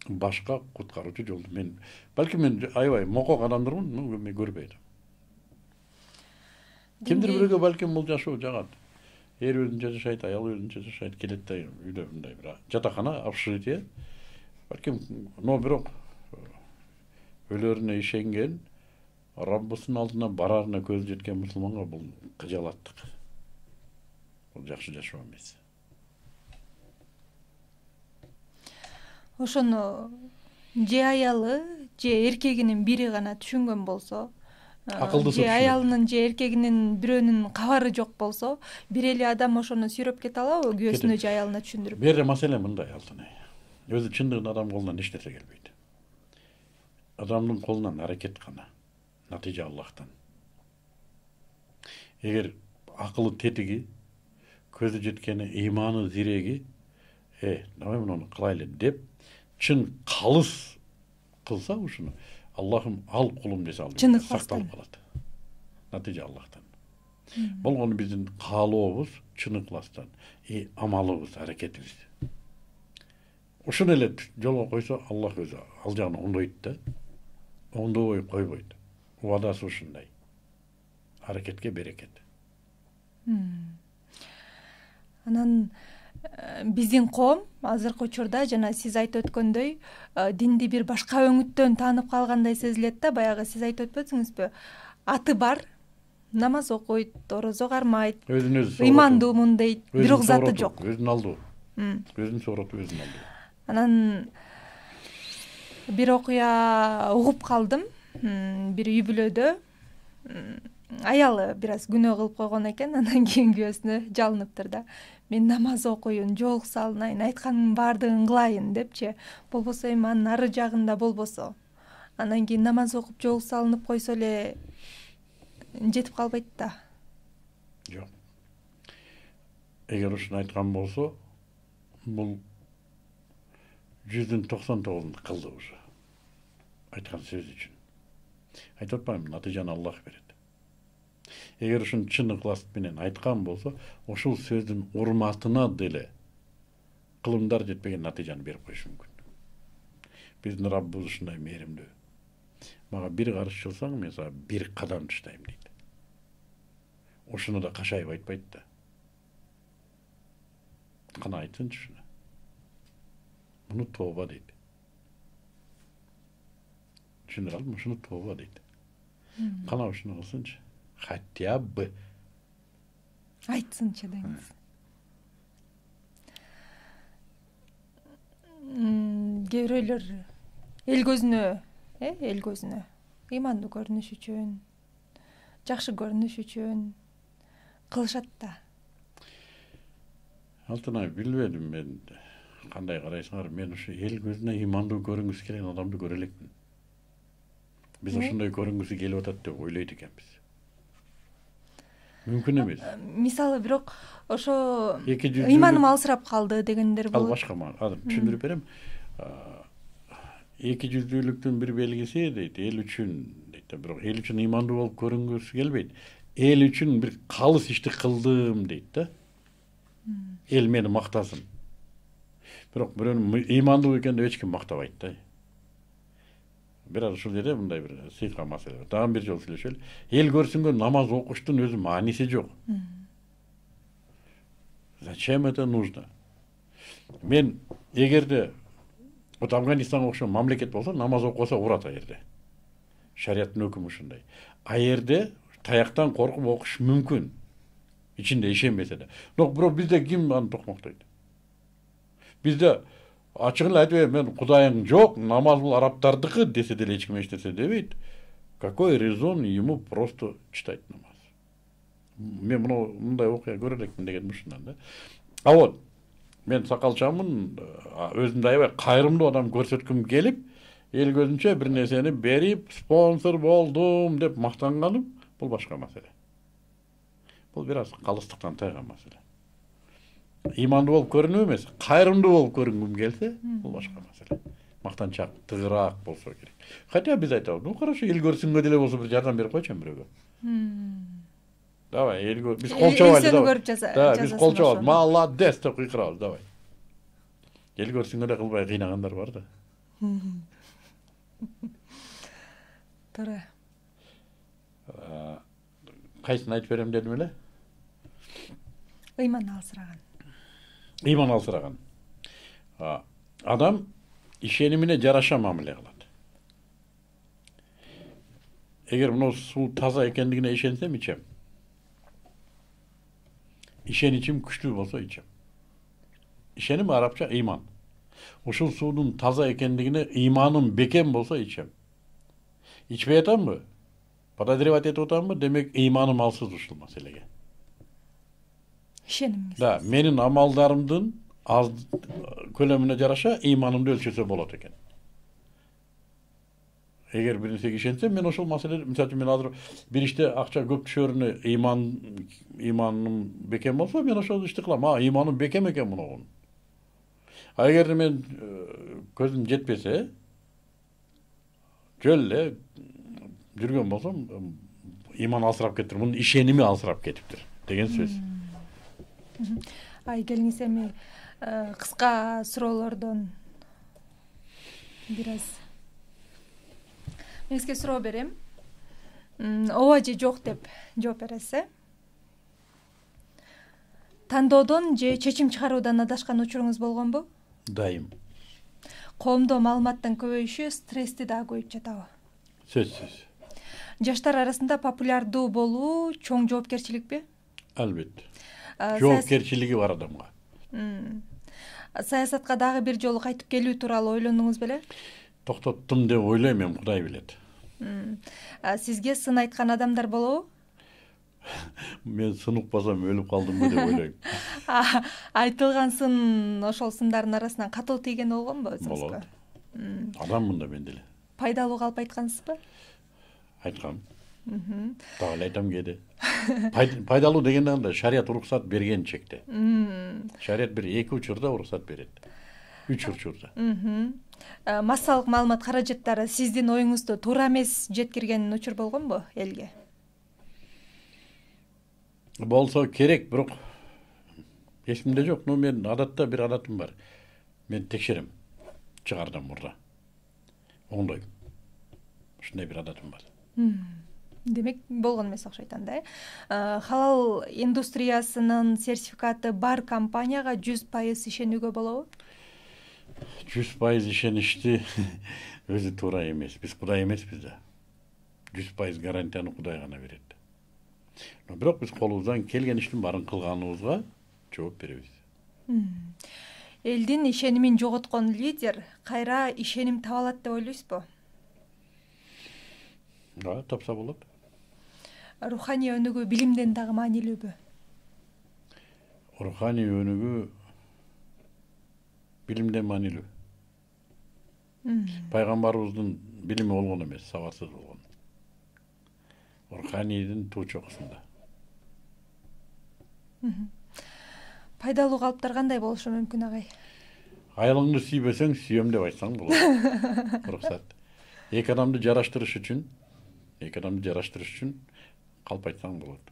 Башка куткаруучу жол мен, балким мен аябай мокок адамдармын, мен көрбөйт. Кимдир бирөөгө балким бул жашоо жагат. Эр өзүнчө жашайт, аял өзүнчө жашайт, келет да үйдө мындай бир жатакана, общежитие. Балким, но бирок өлөрүнө ишенген, Раббысынын алдына барарына көзү жеткен мусулманга бул кыжалаттык. Бул жакшы жашоо эмес. Ошону же аялы, же эркегинин бири гана түшүнгөн болсо, акылдысы же аялынын же эркегинин бирөөнүн кабары жок болсо, бир эле адам ошону сүйрөп кете алабы, күйөөсүнө же аялына түшүндүрүп? Бир маселе мындай, Алтынай. Өзү чындыгында адам колунан эч нерсе келбейт. Адамдын колунан аракет гана. Натыйжа Аллахтан. Эгер акылы тетиги, көзү жеткени, ыйманы зиреги, давай муну кылайлы деп, чын калыс кылса ушуну, Аллахым ал кулум десе ал сакталып калат. Натыйжа Аллахтан. Болгону биздин каалообуз чын ыкластан, амалыбыз, аракетибиз. Ушуну эле жолго койсо, Аллах өзү ал жагын оңдойт да. Оңдобой койбойт. Уадасы ушундай. Аракетке берекет. Анан биздин коом азыркы учурда жана сиз айтып өткөндөй, динди бир башка өңүттөн таанып калгандай сезилет да, баягы сиз айтып өтпөдүңүзбү? Аты бар, намаз окуйт, орозо кармайт, ыймандуумун дейт, бирок заты жок. Өзүн алдоо. Өзүн сооротуп, өзүн алдоо. Анан бир окуя угуп калдым. Бир үй бүлөдө аялы бир аз күнөө кылып койгон экен, анан кийин күйөөсүнө жалыныптыр да. Мен намаз окуйун, жоолук салынайын, айтканын баардыгын кылайын депчи, болбосо эми анын ары жагында болбосо. Анан кийин намаз окуп жоолук салынып койсо эле жетип калбайт да. Жок. Эгер ушуну айткан болсо, бул 199-ун кылды уже. Айткан сөз үчүн. Айтып атпаймынбы, натыйжаны Аллах берет. Эгер ушуну чын ыклас менен айткан болсо, ошол сөздүн урматына деле кылымдар жетпеген натыйжаны берип коюшу мүмкүн. Биздин Раббыбыз ушундай мээримдүү. Мага бир карыш чылсаң, мен сага бир кадам таштайм дейт. Ошону да кашайып айтпайт да. Кана айтсынчы ушуну. Муну тооба дейт. Түшүнүп алдым, ушуну тооба дейт. Кана ушуну кылсынчы. Хотя бы. Айтсынчы деңиз. Кээ бирөөлөр эл көзүнө ыймандуу көрүнүш үчүн, жакшы көрүнүш үчүн кылышат да. Алтынай, билбедим мен кандай карайсыңар. Мен ушу эл көзүнө ыймандуу көрүнгүсү келген адамды көрө элекмин. Биз ошондой көрүнгүсү келип атат деп ойлойт экенбиз. Мүмкүн эмес. Мисалы бирок ошо ыйманым алсырап калды дегендер болот. Ал башка адам түшүндүрүп берем. Эки жүздүүлүктүн бир белгиси дейт, эл үчүн дейт, бирок эл үчүн ыймандуу болуп көрүнгүсү келбейт. Эл үчүн бир калыс ишти кылдым дейт да. Эл мени мактасын. бирок бирөөнүн ыймандуу экенин эч ким мактабайт да. Бирок ушул жерде мындай бир сыйкка маселе бар. Дагы бир жолу сүйлөшөлү. Эл көрсүнгө намаз окуштун өзү мааниси жок. Зачем это нужно? Мен эгерде вот Афганистанга окшогон мамлекет болсо, намаз окубаса урат а жерде. Шарияттын өкүмү ушундай. А жерде таяктан коркуп окуш мүмкүн. Ичинде ишенбесе да. Бирок бизде ким аны токмоктойт? Бизде ачыгын эле айтып, мен Кудайың жок, намаз бул арабтардыкы десе деле эч ким эчтесе дебейт. Какой резон ему просто читать намаз? Мен мындай окуя көрө элекмин деген ушундан да. А вот мен сакалчамын, өзүмдү аябай кайрымдуу адам көрсөткүм келип, эл көзүнчө бир нерсени берип, спонсор болдум деп мактанганым бул башка маселе. Бул бир аз калыстыктан тайган маселе. Имандуу болуп көрүнүү эмес, кайрымдуу болуп көрүнгүм келсе, бул башка маселе. Мактанчак, тыгыраак болсо керек. Хотя биз айтабыз, ну хорошо, эл көрсүнгө деле болсо бир жардам берип койчу бирөөгө. Давай, биз кол чабайлы, давай. Да, биз кол чабалы. Молодец деп кыйкырабыз, давай. Эл көрсүнгө да кылбай кыйнагандар бар да. Туура. Кайсын айтып берем дедим эле? Ыйман алсыраган. Ыйман алсыраган. Адам ишенимине жараша мамиле кылат. Эгер мына суу таза экендигине ишенсем ичем. Ишеничим күчтүү болсо ичем. Ишеним арабча ыйман. Ушул суунун таза экендигине ыйманым бекем болсо ичем. Ичпей атамбы? Подозревать этип атамбы? Демек ыйманым алсыз ушул маселеге. Ишенимиңиз. Да, менин амалдарымдын аз көлөмүнө жараша ыйманымды өлчөсө болот экен. Эгер бир нерсеге ишенсем, мен ошол маселе, мисалы үчүн мен азыр бир иште акча көп түшөрүнө ыйманым бекем болсо, мен ошол ишти кылам. Ыйманым бекем экен мунун. А эгерде мен көзүм жетпесе, жөн эле жүргөн болсом, ыйман алсырап кетиптир, мунун ишеними алсырап кетиптир деген сөз. Келиңиз эми кыска суроолордон бир аз мен сизге суроо берем. Ооба же жок деп жооп бересиз. Тандоодон же чечим чыгаруудан адашкан учуруңуз болгонбу? Дайым. Коомдо маалыматтын көбөйүшү стрессти дагы көбөйүп жатабы? Сөзсүз. Жаштар арасында популярдуу болуу чоң жоопкерчиликпи? Албетте. Жоопкерчилиги бар адамга. Саясатка дагы бир жолу кайтып келүү тууралуу ойлондуңуз беле? Токтоттум деп ойлойм, эми Кудай билет. Сизге сын айткан адамдар болобу? Мен сын укпасам өлүп калдымбы деп ойлойм. Айтылган сын ошол сындардын арасынан катуу тийген болгонбу өзүңүзгө? Болот. Адаммын да мен деле. Пайдалуу калп айткансызбы? Айткам. Дагы эле айтам кээде. Пайдалуу дегенде анда шарият уруксат берген чекте. Шарият бир 2 учурда уруксат берет. 3 учурда. Массалык маалымат каражаттары сиздин оюңузду туура эмес жеткирген учур болгонбу элге? Болсо керек, бирок эсимде жок. Но мен адатта бир адатым бар. Мен текшерем. Чыгардан мурда. Оңдойм. Ушундай бир адатым бар. Демек болгон эмес окшойт анда, халал индустриясынын сертификаты бар компанияга 100% ишенүүгө болобу? 100% ишеништи өзү туура эмес. Биз Кудай эмеспиз да. 100% гарантияны Кудай гана берет. Но бирок биз колубуздан келген иштин баарын кылганыбызга жооп беребиз. Элдин ишенимин жоготкон лидер кайра ишеним таба алат деп ойлойсузбу? Да, тапса болот. Руханий өнүгүү билимден дагы маанилүүбү? Руханий өнүгүү билимден маанилүү. Пайгамбарыбыздын билими болгон эмес, сабатсыз болгон. Руханийдин туу чокусунда. Пайдалуу калыптар кандай болушу мүмкүн, агай? Аялыңды сүйбөсөң, сүйөм деп айтсаң болот. Уруксат. Эки адамды жараштырыш үчүн калп айтсаң болот.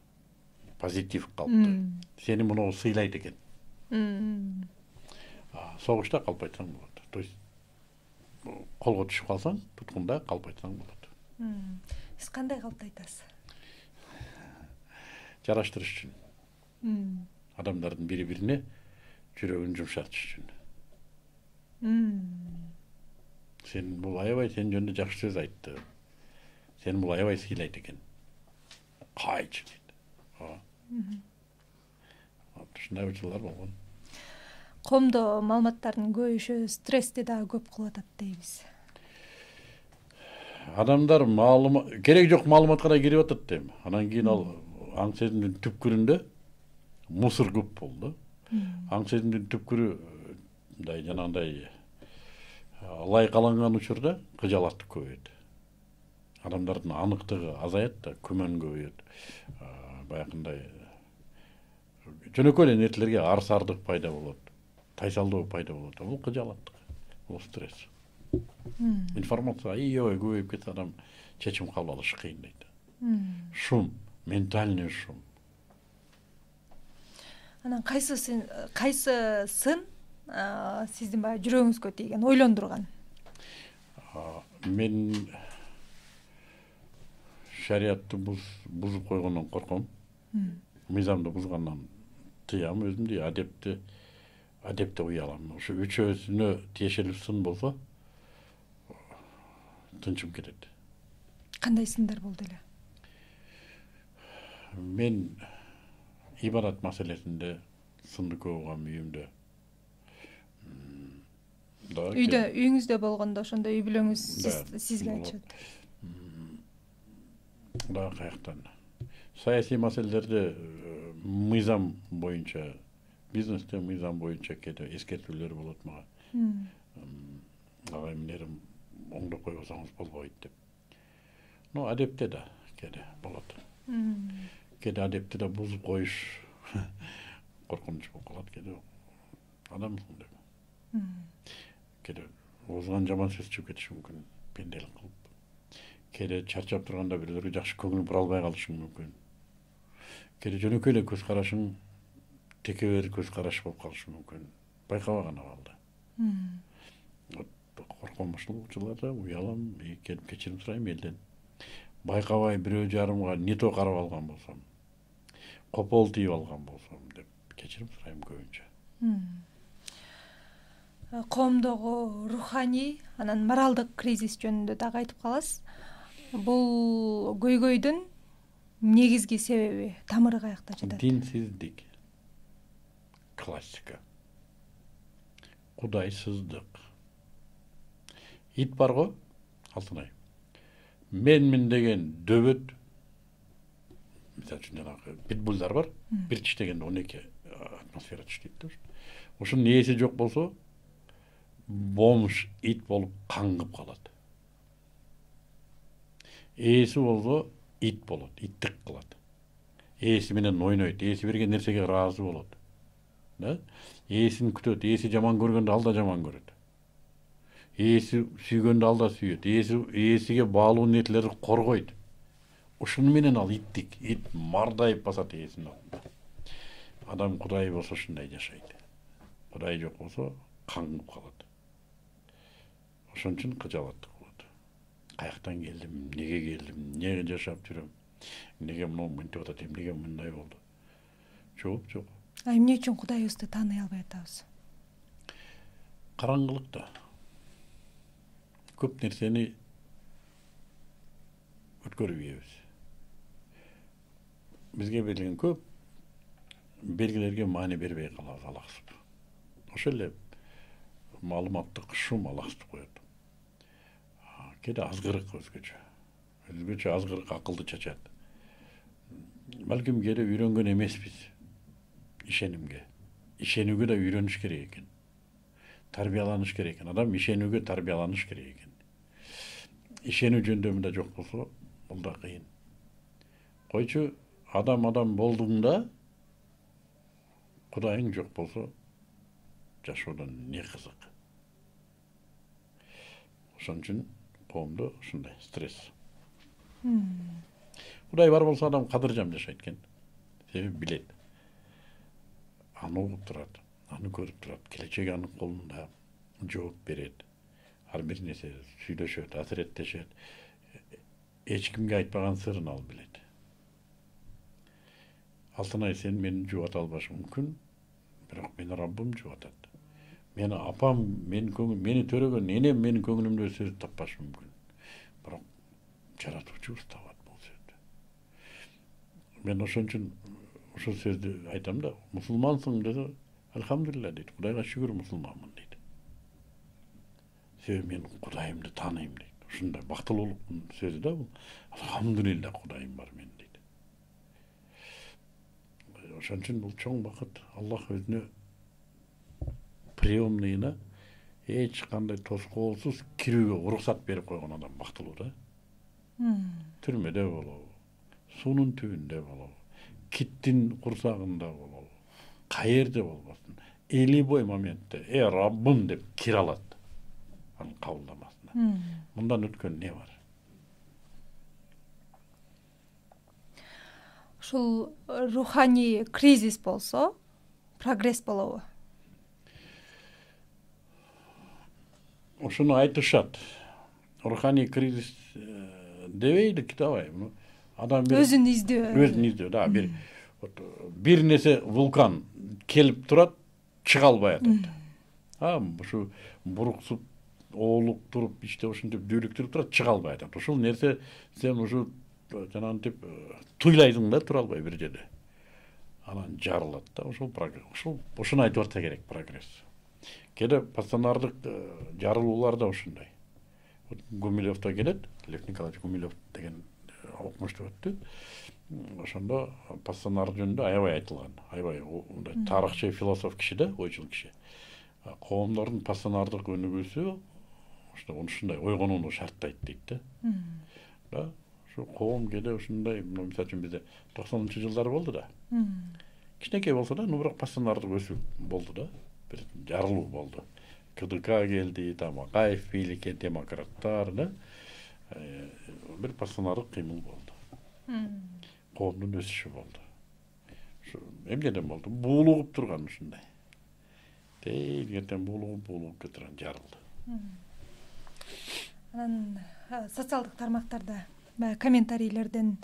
Позитив калпты. Сени муну сыйлайт экен. Согушта калп айтсаң болот. То есть колго түшүп калсаң, туткунда калп айтсаң болот. Сиз кандай калпты айтасыз? Жараштырыш үчүн. Адамдардын бири-бирине жүрөгүн жумшатыш үчүн. Сен бул аябай сен жөнүндө жакшы сөз айтты. Сен бул аябай сыйлайт экен. Кайчы дейт. Ушундай учурлар болгон. Коомдо маалыматтардын көбүшү стрессти дагы көп кылып атат дейбиз. Адамдар кереги жок маалыматка да кирип атат дейм. Анан кийин ал аң сезимдин түпкүрүндө мусор көп болду. Аң сезимдин түпкүрү мындай жанагындай лайкаланган учурда кыжалаттык көбөйөт. Адамдардын анықтығы азаят да, күмөн көбөйөт. Баягындай жөнөкөй эле нерселерге арсардык пайда болот, тайсалдоо пайда болот. Бул кыжалаттык, бул стресс. Информация аябай көбөйүп кетсе, адам чечим кабыл алыш кыйын дейт. Шум, ментальный шум. Анан кайсысын сиздин баягы жүрөгүңүзгө тийген, ойлондурган? Мен шариятты бузуп койгондон корком. Мыйзамды бузгандан тыям, өзүмдү адепте уялам. Ошо үчөөсүнө тиешелүү сын болсо тынчым кетет. Кандай сындар болду эле? Мен ибадат маселесинде сынды көп угам үйүмдө. Үйүңүздө болгондо ошондо үй бүлөңүз сизге айтышат. Да каяктан. Саясий маселелерде мыйзам боюнча, бизнесте мыйзам боюнча кээде эскертүүлөр болот мага. Агай эмнерим оңдоп койбосоңуз болбойт деп. Но адепте да кээде болот. Кээде адепти да бузуп коюш коркунуч болуп калат кээде. Адамсың деп. Кээде озган жаман сөз чыгып кетиши мүмкүн, пенделик кылып. Кээде чарчап турганда бирөөлөргө жакшы көңүл бура албай калышың мүмкүн. Кээде жөнөкөй эле көз карашың текебер көз караш болуп калышы мүмкүн. Байкабаган абалда. Корком ушул учурларда уялам, келип кечирим сурайм элден. Байкабай бирөө жарымга не то карап алган болсом, копол тийип алган болсом деп кечирим сурайм көбүнчө. Коомдогу руханий, анан моралдык кризис жөнүндө дагы айтып каласыз. Бул көйгөйдүн негизги себеби, тамыры каякта жатат? Динсиздик. Классика. Кудайсыздык. Ит бар го, Алтынай. Менмин деген дөбөт. Мисалы үчүн жанагы питбулдар бар. Бир тиштегенде 12 атмосфера тиштейт да. Ошонун ээси жок болсо, бомж ит болуп каңгып калат. Ээси болсо ит болот, иттик кылат. Ээси менен ойнойт, ээси берген нерсеге ыраазы болот. Да? Ээсин күтөт, ээси жаман көргөндө ал да жаман көрөт. Ээси сүйгөндө ал да сүйөт. Ээсиге баалуу нерселерди коргойт. Ушуну менен ал иттик, ит мардайып басат ээсинин алдында. Адам Кудай болсо ушундай жашайт. Кудай жок болсо каңгып калат. Ошон үчүн кыжалаттык болот. Каяктан келдим, неге келдим, неге жашап жүрөм, неге мынтип атат, неге мындай болду? Жооп жок. Эмне үчүн Кудайыбызды тааный албай атабыз? Караңгылыкта. Көп нерсени өткөрүп ийебиз. Бизге берилген көп белгилерге маани бербей калабыз, алаксып. Ошол эле маалыматтык шум алаксытып коет. Кээде азгырык өзгөчө азгырык акылды чачат. Балким кээде үйрөнгөн эмеспиз ишенимге. Ишенүүгө да үйрөнүш керек экен. Тарбияланыш керек экен. Адам ишенүүгө тарбияланыш керек экен. Ишенүү жөндөмүндө жок болсо, бул да кыйын. Койчу адам болдуңда, Кудайың жок болсо, жашоодон не кызык? Ошон үчүн коомдо ушундай стресс. Кудай бар болсо адам кадыржам жашайт экен. Себеби билет. Аны угуп турат. аны көрүп турат, келечек анын колунда, жооп берет, ар бир нерсе сүйлөшөт, асыреттешет, эч кимге айтпаган сырын ал билет. Алтынай, сен мени жубата албашың мүмкүн, бирок мени Раббым жубатат. Мени апам, мени төрөгөн энем менин көңүлүмдө сөз таппашы мүмкүн. Бирок жаратуучубуз табат бул сөздү. Мен ошон үчүн ошол сөздү айтам да, мусулмансың десе, алхамдулилля дейт, Кудайга шүгүр мусулманмын дейт. Себеби мен Кудайымды тааныйм дейт. Ушундай бактылуулуктун сөзү да бул. Алхамдулилля Кудайым бар мен дейт. Ошон үчүн бул чоң бакыт. Аллах өзүнө приемныйына эч кандай тоскоолсуз кирүүгө уруксат берип койгон адам бактылуу да. Түрмөдө болобу, суунун түбүндө болобу, киттин курсагында болобу, каерде болбосун, элибой моментте Раббым деп кире алат анын кабылдамасына. Мындан өткөн не бар? Ушул руханий кризис болсо, прогресс болобу? Ошону айтышат. Руханий кризис дебейдик давай. Адам өзүн издөө, да, бир нерсе вулкан келип турат, чыга албай атат. Ушу буруксуп, оолук туруп, иште ушинтип дүүлүктүрүп турат, чыга албай атат. Ушул нерсе сен ушу жанагынтип туйлайсың да, тура албай бир жерде. Анан жарылат да, ушуну айтып атса керек прогресс. Кээде пассионардык жарылуулар да ушундай. Гумилевдо келет, Лев Николаевич Гумилев деген окумушту өттү. Ошондо пассионар жөнүндө аябай айтылган. Аябай тарыхчы, философ киши да, ойчул киши. Коомдордун пассионардык өнүгүүсү ушундай ойгонууну шарттайт дейт да. Ушу коом кээде ушундай, мисалы үчүн бизде 90-жылдар болду да. Кичинекей болсо да, бирок пассионардык өсүү болду да. Бир жарылуу болду. КДК келди, там Акаев бийликке, демократтар да. Бир пассионардык кыймыл болду. Коомдун өсүшү болду. Ушу эмнеден болду? Буулугуп турган ушундай. Ертең буулугуп кетирген жарылды. Анан социалдык тармактарда комментарийлерден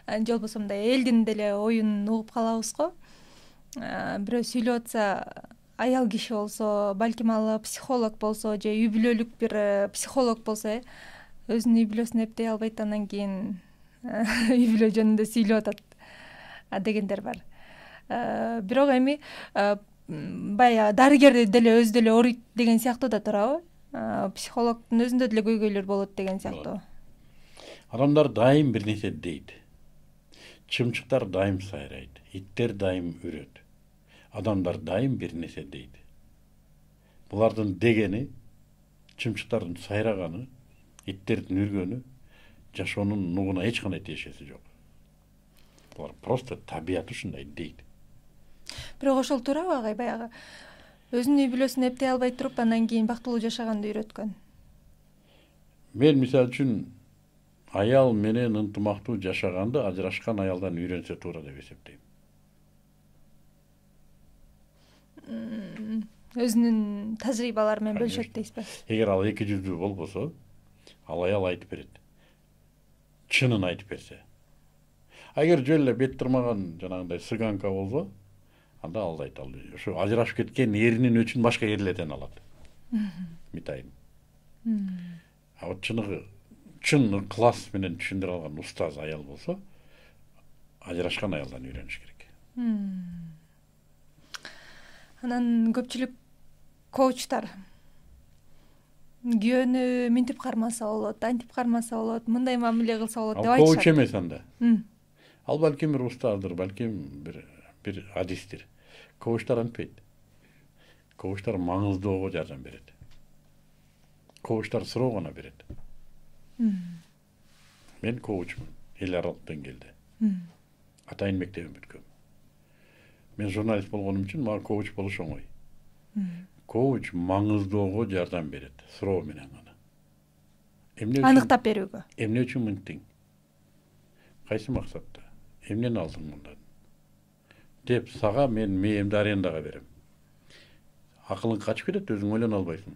же болбосо мындай элдин деле оюн угуп калабыз го. Бирөө сүйлөп атса, аял киши болсо, балким ал психолог болсо же үй бүлөлүк бир психолог болсо, өзүнүн үй бүлөсүн эптей албайт, анан кийин үй бүлө жөнүндө сүйлөп атат дегендер бар. Бирок эми баягы дарыгер деле өзү деле ооруйт деген сыяктуу да турабы? Психологдун өзүндө деле көйгөйлөр болот деген сыяктуу. Адамдар дайым бир нерсе дейт. Чымчыктар дайым сайрайт, иттер дайым үрөт. Адамдар дайым бир нерсе дейт. Булардын дегени, чымчыктардын сайраганы, иттердин үргөнү жашоонун нугуна эч кандай тиешеси жок. Булар просто табият ушундай дейт. Бирок ошол туурабы агай, баягы өзүнүн үй бүлөсүн эптей албай туруп, анан кийин бактылуу жашаганды үйрөткөн? Мен мисалы үчүн аял менен ынтымактуу жашаганды ажырашкан аялдан үйрөнсө туура деп эсептейм. Өзүнүн тажрыйбалары менен бөлүшөт дейсизби? Эгер ал эки жүздүү болбосо, ал аял айтып берет. Чынын айтып берсе. Эгер жөн эле бет тырмаган жанагындай сыганка болсо, анда алдайт. Ал ушу ажырашып кеткен эринин өчүн башка эрлерден алат. Митайын. Вот чын класс менен түшүндүрө алган устаз аял болсо, ажырашкан аялдан үйрөнүш керек. Анан көпчүлүк коучтар күйөөнү минтип кармаса болот, антип кармаса болот, мындай мамиле кылса болот деп айтышат. Коуч эмес анда. Ал балким бир уставдыр, балким бир адистир. Коучтар антпейт. Коучтар маңыздоого жардам берет. Коучтар суроо гана берет. Мен коучмун, эл аралык деңгээлде. Атайын мектебин бүткөм. Мен журналист болгонум үчүн мага коуч болуш оңой. Коуч маңыздоого жардам берет, суроо менен гана. Аныктап берүүгө. Эмне үчүн мынтиң? Кайсы максатта? Эмнени алдың мындан? Деп сага мен мээримди арендага берем. акылың качып кетет, өзүң ойлоно албайсың.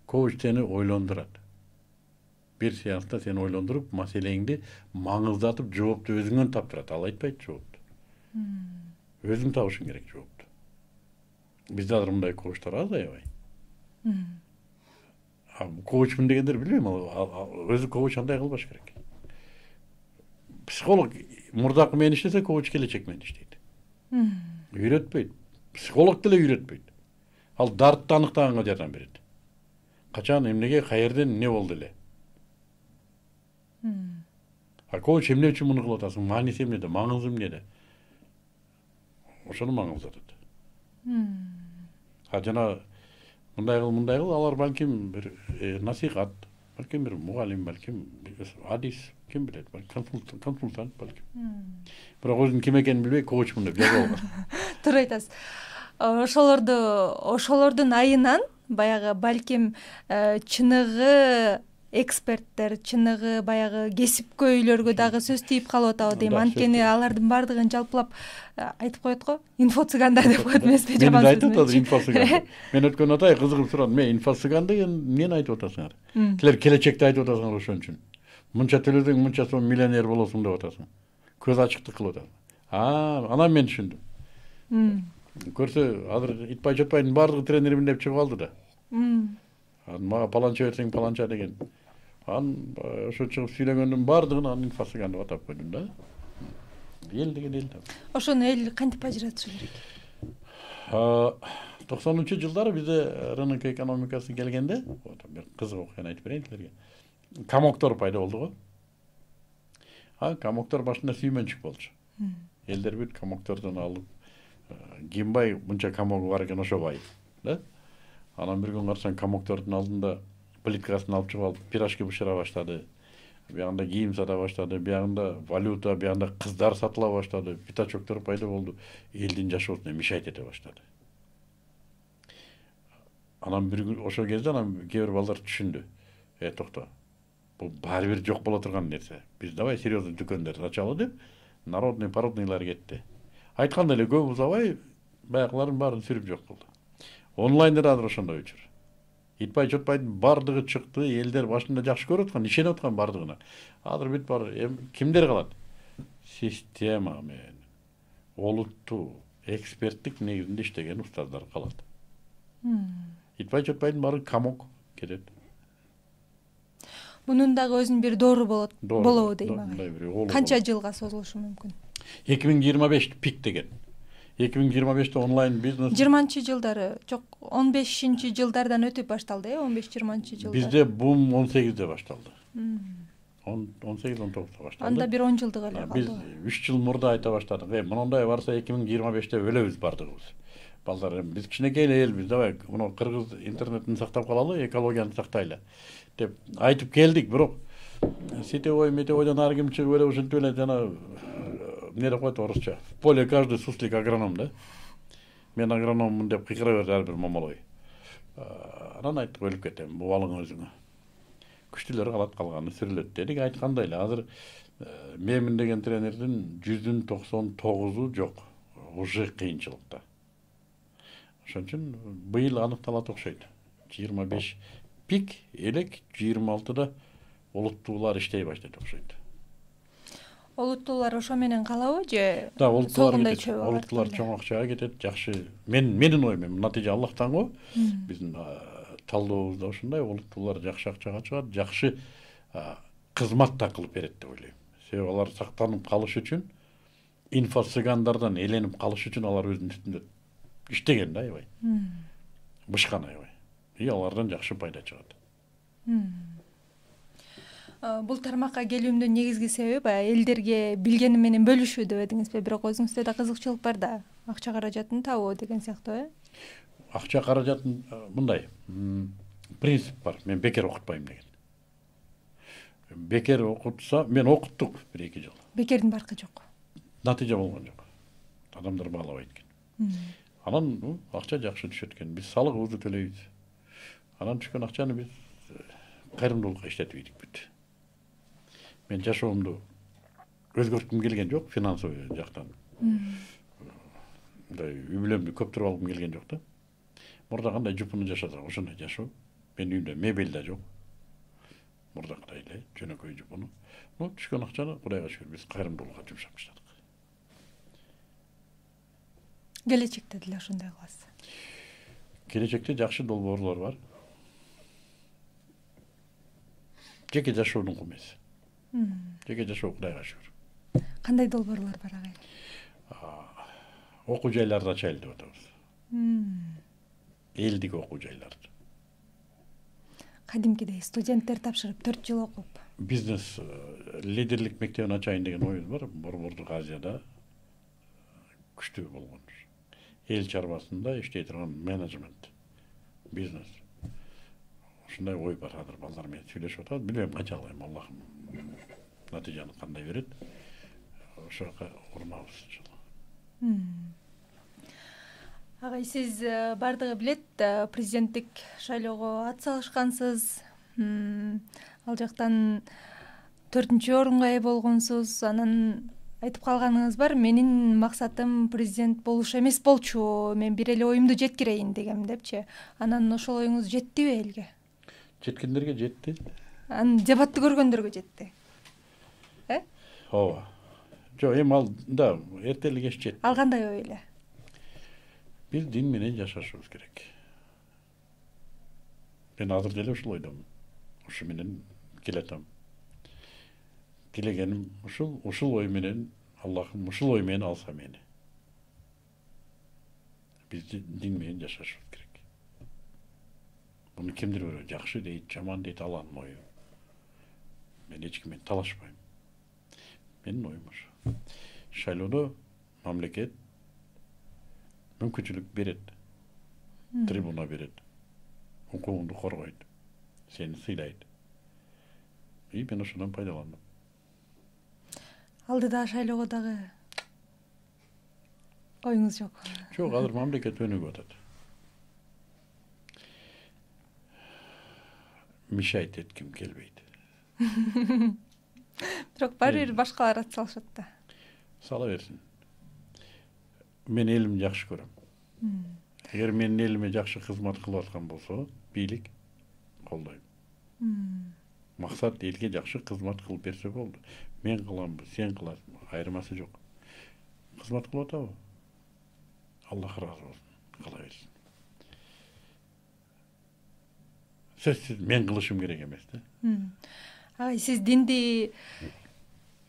Коуч сени ойлондурат. Bir seansta seni ойлондуруп, маселеңди маңыздатып, жоопту өзүңөн таптырат. Ал айтпайт жоопту. Өзүң табышың керек жоопту. Бизде азыр мындай коучтар аз аябай. Коучмун дегендер билбейм, өзү коуч андай кылбаш керек. Психолог мурдакы менен иштесе, коуч келечек менен иштейт. Үйрөтпөйт. Психолог деле үйрөтпөйт. Ал дартты аныктаганга жардам берет. Качан, эмнеге, каерден, эмне болду эле. Коуч эмне үчүн муну кылып атасың? Мааниси эмнеде? Маңызы эмнеде? Ошону маңыздатат. Жана мындай кыл, алар балким бир насихат, балким бир мугалим, балким адис, ким билет, консультант балким. Бирок өзүнүн ким экенин билбей, коучмун деп жазып алган. Туура айтасыз. Ошолордун айынан баягы балким чыныгы эксперттер, чыныгы баягы кесипкөйлөргө дагы сөз тийип калып атабы дейм. Анткени алардын баардыгын жалпылап айтып коет го. Инфо-цыгандар деп коет эмеспи, жаман сөз. Мен айтып атат инфо-цыган. Мен өткөн атай кызыгып сурадым. Мен инфо-цыган деген эмнени айтып атасыңар? Силер келечекти айтып атасыңар ошон үчүн. Мынча төлөсөң мынча сом миллионер болосуң деп атасың. Көз ачыктык кылып атасың. Анан мен түшүндүм. Көрсө, азыр Итбай Чотбайдын баардыгы тренермин деп чыгып алды да. Мага паланча берсең паланча деген. Ошо чыгып сүйлөгөндүн баардыгын анын инфо-цыган деп атап койдум да. Эл деген эл да. Ошону эл кантип ажыратышы керек? 90-жылдары бизде рынок экономикасы келгенде, бир кызык окуяны айтып берейин силерге. Камоктор пайда болду го. Камоктор башында сүймөнчүк болчу. Элдер бүт камоктордон алып, ким бай, мынча камогу бар экен ошо бай, да? Анан бир күн карасаң камоктордун алдында плиткасын алып чыгып алып, пирожки бышыра баштады. Биягында кийим сата баштады, биягында валюта, биягында кыздар сатыла баштады, пятачоктор пайда болду. Элдин жашоосуна мешайт эте баштады. Анан бир күн ошол кезде кээ бир балдар түшүндү. Токто. Бул баары бир жок боло турган нерсе. Биз давай серьезный дүкөндөр ачалы деп, народный пародныйлар кетти. Айтканда эле көп узабай, баягылардын баарын сүрүп жок болду. Онлайнда да азыр ошондой учур. Итбай Чотбайдын баардыгы чыкты, элдер башында жакшы көрүп аткан, ишенип аткан баардыгына. Азыр бүт бар, кимдер калат? Система менен олуттуу, эксперттик негизинде иштеген устаздар калат. Итбай Чотбайдын баары камок кетет. Мунун дагы өзүнүн бир доору болобу дейм ага. Канча жылга созулушу мүмкүн? 2025 пик деген. 2025'te онлайн бизнес. 20-жылдары, жок 15-жылдардан өтүп башталды, 15-20 жылдар. Бизде бум 18'de башталды. 18-19'da башталды. Анда бир 10 жылдык эле калды. Биз 3 жыл мурда айта баштадык. Мындай барса 2025'te өлөбүз бардыгыбыз. Балдар, биз кичинекей элбиз, давай, муну кыргыз интернетин сактап калалы, экологияны сактайлы деп айтып келдик, бирок сетевой, метеойдон ары ким чыгып эле ушинтип эле жана эмне деп коет орусча. В поле каждый суслик агроном, да? Мен агрономмун деп кыйкыра берди ар бир момолой. Анан айттык, өлүп кетем, бубалың өзүңө. Күчтүлөр калат, калганы сүрүлөт дедик. Айткандай эле, азыр менмин деген тренердин 199'u жок. Уже кыйынчылыкта. Ошон үчүн быйыл аныкталат окшойт. 25 пик, элек 26'da олуттуулар иштей баштайт окшойт. Олуттуулар ошо менен калабы же? Да, олуттуулар чоң акчага кетет, жакшы. Менин оюм, натыйжа Аллахтан го. Биздин талдообузда ошондой, олуттуулар жакшы акчага чыгат, жакшы кызмат да кылып берет деп ойлойм. Себеби алар сактанып калыш үчүн, инфо-цыгандардан эленип калыш үчүн алар өзүнүн үстүндө иштеген да аябай. Бышкан аябай. Алардан жакшы пайда чыгат. Бул тармакка келүүмдүн негизги себеби баягы элдерге билгени менен бөлүшүү деп эдиңизби, бирок өзүңүздө да кызыкчылык бар да, акча каражатын табуу деген сыяктуу, Акча каражатын мындай принцип бар. Мен бекер окутпайм деген. Бекер окутса, мен окуттук 1-2 жыл. Бекердин баркы жок. Натыйжа болгон жок. Адамдар баалабайт экен. Анан акча жакшы түшөт экен. Биз салыгыбызды төлөйбүз. Анан түшкөн акчаны биз кайрымдуулукка иштетип ийдик бүт. Мен жашоомду өзгөрткүм келген жок, финансовый жактан. Мындай үй бүлөмдү көп туруп алгым келген жок да. Мурда кандай жупуну жашасак ошондой жашоо. Менин үйүмдө мебель да жок. Мурдакыдай эле жөнөкөй жупуну. Түшкөн акчаны Кудайга шүгүр биз кайрымдуулукка жумшап баштадык. Келечекте деле ошондой кыласыз. Келечекте жакшы долбоорлор бар. Жеке жашоонун кумесі. Жеке жашоо Кудайга шүгүр. Кандай долбоорлор бар агай? Окуу жайларды ачайлы деп атабыз. Элдик окуу жайларды. Кадимкидей студенттер тапшырып 4 жыл окуп. Бизнес лидерлик мектебин ачайын деген оюбуз бар. Борбордук Азияда күчтүү болгон. Эл чарбасында иштей турган менеджмент, бизнес. Ушундай ой бар. Азыр балдар менен сүйлөшүп атат. Билбейм канча алайм, Аллахым натыйжаны кандай берет. Ошого урмабыз иншалла. Агай, сиз бардыгы билет, президенттик шайлоого ат салышкансыз. Ал жактан 4-орунга ээ болгонсуз. Анан айтып калганыңыз бар, менин максатым президент болуш эмес болчу, мен бир эле оюмду жеткирейин дегем депчи. Анан ошол оюңуз жеттиби элге? Жеткендерге жетти. Анан дебатты көргөндөргө жетти. Ооба. Жок, эми ал да эртели кеч жетти. Ал кандай ой эле? Биз дин менен жашашыбыз керек. Мен азыр деле ушул ойдомун. Ушу менен келатам. Келегеним ушул ой менен, Аллахым ушул ой менен алса мени. Биз дин менен жашашыбыз керек. Муну кимдир бирөө жакшы дейт, жаман дейт, ал анын ою. Мен эч ким менен талашпайм. Менин оюм ошо. Шайлоодо мамлекет мүмкүнчүлүк берет. Трибуна берет. Укугуңду коргойт. Сени сыйлайт. И мен ошондон пайдаландым. Алдыда шайлоого дагы оюңуз жок? Жок, азыр мамлекет өнүгүп атат. Мешайт этким келбейт. Бирок баары бир башкалар ат салышат да. Сала берсин. Мен элимди жакшы көрөм. Эгер менин элиме жакшы кызмат кылып аткан болсо, бийлик колдойм. Максат элге жакшы кызмат кылып берсе болду. Мен кыламбы, сен кыласың, айырмасы жок. Кызмат кылып атабы? Аллах ыраазы болсун, кыла берсин. Сөзсүз мен кылышым керек эмес да. Агай, сиз динди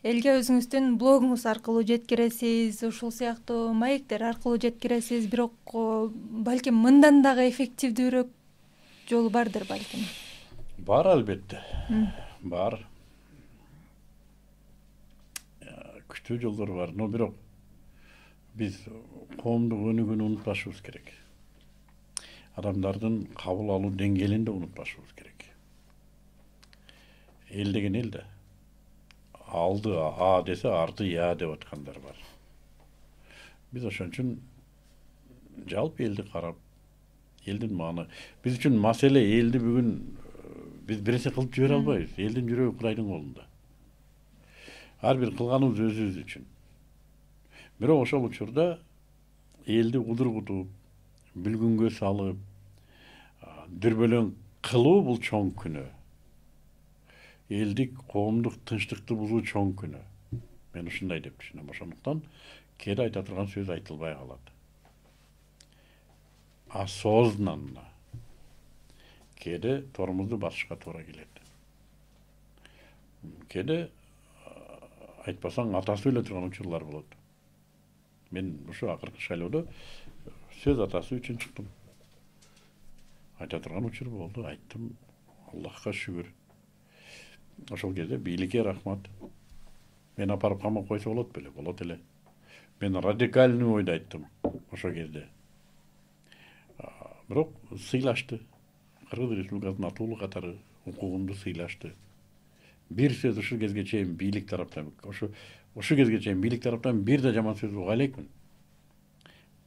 элге өзүңүздүн блогуңуз аркылуу жеткиресиз, ушул сыяктуу маектер аркылуу жеткиресиз, бирок балким мындан дагы эффективдүүрөөк жолу бардыр балким. Бар албетте. Бар. Күчтүү жолдор бар, но бирок биз коомдук өнүгүүнү унутпашыбыз керек. Адамдардын кабыл алуу деңгээлин да унутпашыбыз керек. Эл деген эл да. Алды А десе арты Я деп аткандар бар. Биз ошон үчүн жалпы элди карап, элдин мааны, биз үчүн маселе элди бүгүн биз бир нерсе кылып жибере албайбыз. Элдин жүрөгү Кудайдын колунда. Ар бир кылганыбыз өзүбүз үчүн. Бирок ошол учурда элди кудургутуп, бүлгүнгө салып, дүрбөлөң кылуу бул чоң күнөө. Элдик, коомдук тынчтыкты бузуу чоң күнөө. Мен ушундай деп түшүнөм. Ошондуктан кээде айта турган сөз айтылбай калат. Осознанно. Кээде тормузду басышка туура келет. Кээде айтпасаң атасы өлө турган учурлар болот. Мен ушу акыркы шайлоодо сөз атасы үчүн чыктым. Айта турган учур болду, айттым. Аллахка шүгүр. Ошол кезде бийликке рахмат. Мен апарып камап койсо болот беле? Болот эле. Мен радикальный ойду айттым ошол кезде. Бирок сыйлашты. Кыргыз Республикасынын атуулуу катары укугумду сыйлашты. Бир сөз ушул кезге чейин бийлик тараптан, ошол кезге чейин бийлик тараптан бир да жаман сөз уга элекмин.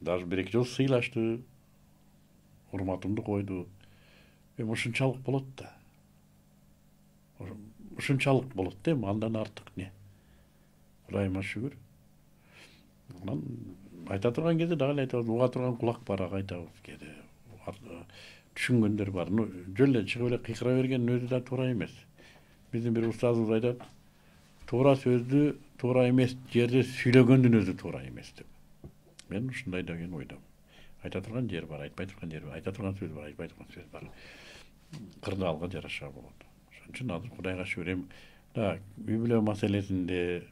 Даже бир-эки жолу сыйлашты. Урматымды койду. Эми ушунчалык болот да. Ушунчалык болот да, андан артык не? Кудайыма шүгүр. Анан айта турган кезде дагы эле айтабыз, уга турган кулак бар, ага айтабыз кээде. түшүнгөндөр бар. Жөн эле чыгып эле кыйкыра бергендин өзү да туура эмес. Биздин бир устазыбыз айтат, туура сөздү туура эмес жерде сүйлөгөндүн өзү туура эмес деп. Мен ушундай деген ойдомун. Айта турган жер бар, айтпай турган жер бар, айта турган сөз бар, айтпай турган сөз бар. Кырдаалга жараша болот. Ошон үчүн азыр Кудайга шүгүр, үй бүлө маселесинде,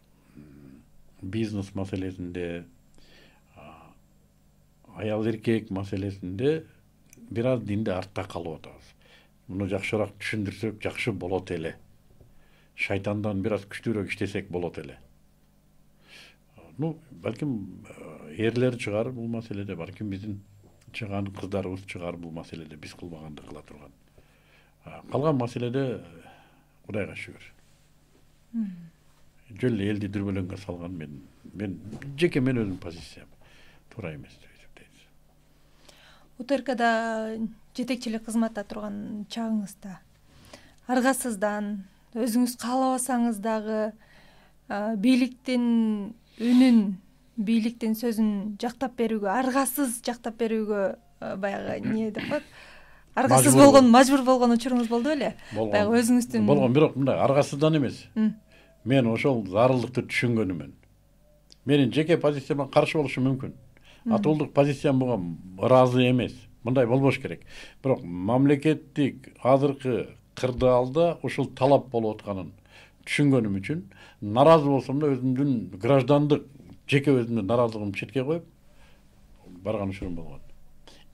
бизнес маселесинде, аял эркек маселесинде бир аз динде артта калып атабыз. Муну жакшыраак түшүндүрсөк жакшы болот эле. Шайтандан бир аз күчтүүрөөк иштесек болот эле. Балким эрлер чыгар бул маселеде, балким биздин чыган кыздарыбыз чыгар бул маселеде, биз кылбаганды кыла турган. Калган маселеде Кудайга шүгүр. Жөн эле элди дүрбөлөңгө салган мен жеке мен өзүм позициям туура эмес деп эсептейм. УТРКда жетекчилик кызматта турган чагыңызда аргасыздан, өзүңүз каалабасаңыз дагы бийликтин үнүн, бийликтин сөзүн жактап берүүгө, аргасыз жактап берүүгө баягы эмне деп коет, аргасыз болгон, мажбур болгон учуруңуз болду беле? Баягы өзүңүздүн болгон, бирок мындай аргасыздан эмес. Мен ошол зарылдыкты түшүнгөнүмөн. Менин жеке позицияма каршы болушу мүмкүн. Атуулдук позициям буга ыраазы эмес. Мындай болбош керек. Бирок мамлекеттик азыркы кырдаалда ушул талап болуп атканын түшүнгөнүм үчүн наразы болсом да өзүмдүн граждандык жеке өзүмдүн наразылыгымды четке коюп барган учурум болгон.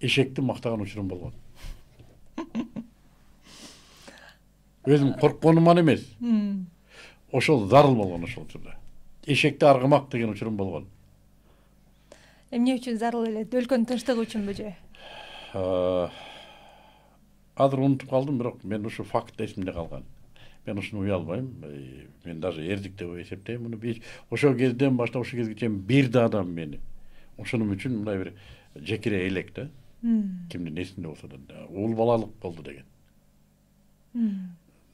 Эшекти мактаган учурум болгон. Өзүм коркконуман эмес. Ошол зарыл болгон ошол учурда. Эшекти аргымак деген учурум болгон. Эмне үчүн зарыл эле? Өлкөнүн тынчтыгы үчүнбү же? Азыр унутуп калдым, бирок мен ушу факт эсимде калган. Мен ушуну уялбайм. Мен даже эрдик деп эсептейм муну. Ошол кезден баштап ошол кезге чейин бир да адам мени ошонун үчүн мындай бир жекире элек да. Кимдин эсинде болсо да уул балалык болду деген.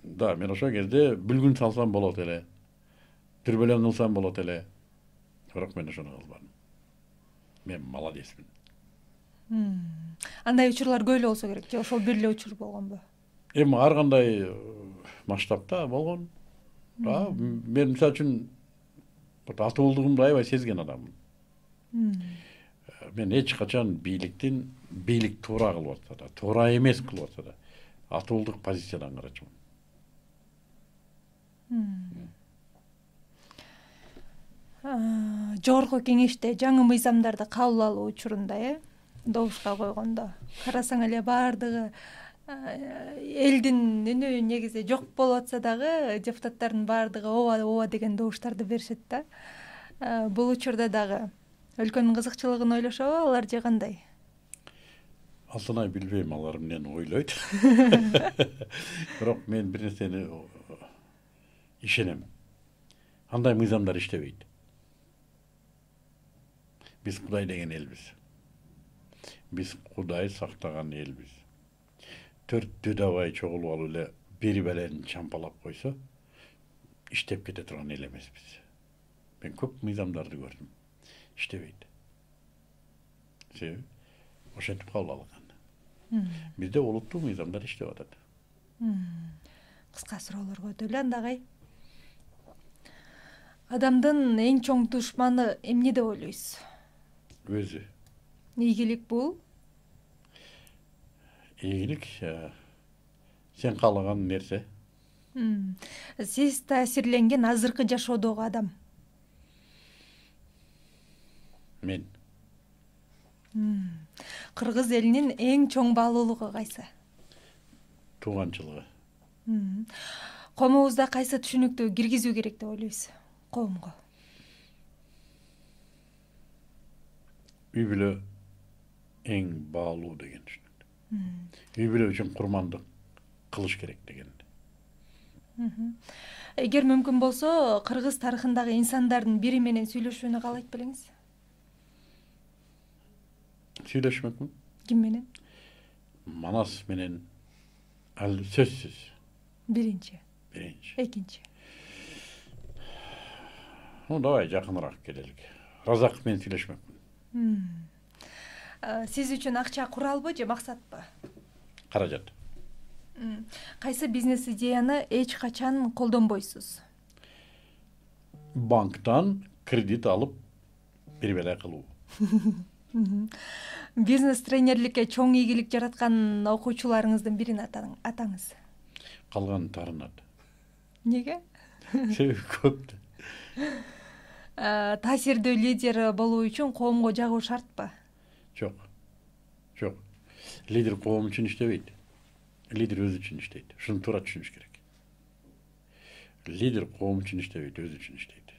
Да, мен ошол кезде бүлгүн салсам болот эле. Дүрбөлөң кылсам болот эле. Бирок мен ошону кылбадым. Мен молодецмин. Андай учурлар көп эле болсо керек же ошол бир эле учур болгонбу? Эми ар кандай масштабта болгон. Мен мисалы үчүн атуулдугумду аябай сезген адаммын. Мен эч качан бийлик туура кылып атса да, туура эмес кылып атса да, атуулдук позициядан карачумун. Жогорку кеңеште жаңы мыйзамдарды кабыл алуу учурунда, добушка койгондо карасаң эле баардыгы элдин үнү негизи жок болуп атса дагы депутаттардын баардыгы ооба деген добуштарды беришет да. Бул учурда дагы өлкөнүн кызыкчылыгын ойлошобу алар же кандай? Алтынай билбейм алар эмнени ойлойт. Бирок мен бир нерсени ишенем. Андай мыйзамдар иштебейт. Биз Кудай деген элбиз. Биз Кудай сактаган элбиз. Төрттү дабай чогулуп алып эле бири белен чампалап койсо иштеп кете турган эл эмеспиз. Мен көп мыйзамдарды көрдүм. Иштебейт. Себеби ошентип кабыл алынган. Бизде олуттуу мыйзамдар иштеп атат. Кыска суроолорго өтөлү анда агай. Адамдын эң чоң душманы эмне деп ойлойсуз? Өзү. Ийгилик бул? Ийгилик сен каалаган нерсе. Сиз таасирленген азыркы жашоодогу адам? Мен. Кыргыз элинин эң чоң баалуулугу кайсы? Тууганчылыгы. Коомубузда кайсы түшүнүктү киргизүү керек деп ойлойсуз коомго? Үй бүлө эң баалуу деген түшүнүктү. Үй бүлө үчүн курмандык кылыш керек деген. Эгер мүмкүн болсо, кыргыз тарыхындагы инсандардын бири менен сүйлөшүүнү каалайт белеңиз? Сүйлөшмөкмүн. Ким менен? Манас менен ал сөзсүз. Биринчи. Экинчи. Давай жакыныраак келелик. Разак менен сүйлөшмөкмүн. Сиз үчүн акча куралбы же максатпы? каражат. Кайсы бизнес идеяны эч качан колдонбойсуз? Банктан кредит алып бербеле кылуу. Бизнес тренерликке чоң ийгилик жараткан окуучуларыңыздын бирин атаңыз. Калган тарынат. Неге? Себеби көп. Таасирдүү лидер болуу үчүн коомго жагуу шартпы? Жок. Лидер коом үчүн иштебейт. Лидер өзү үчүн иштейт. Ушуну туура түшүнүш керек. Лидер коом үчүн иштебейт, өзү үчүн иштейт.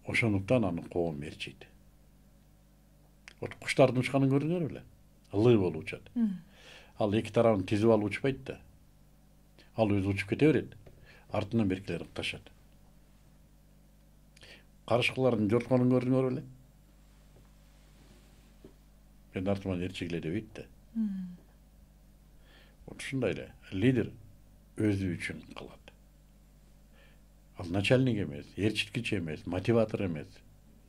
Ошондуктан аны коом ээрчийт. Вот куштардын учканын көрдүңөр беле? Ылый болуп учат. Ал эки тарабын тизип алып учпайт да. Ал өзү учуп кете берет. Артынан беркилер ыкташат. Карышкылардын жортконун көрдүңөр беле? Мен артыман ээрчигиле дебейт да. Вот ушундай эле лидер өзү үчүн кылат. Ал начальник эмес, ээрчиткич эмес, мотиватор эмес.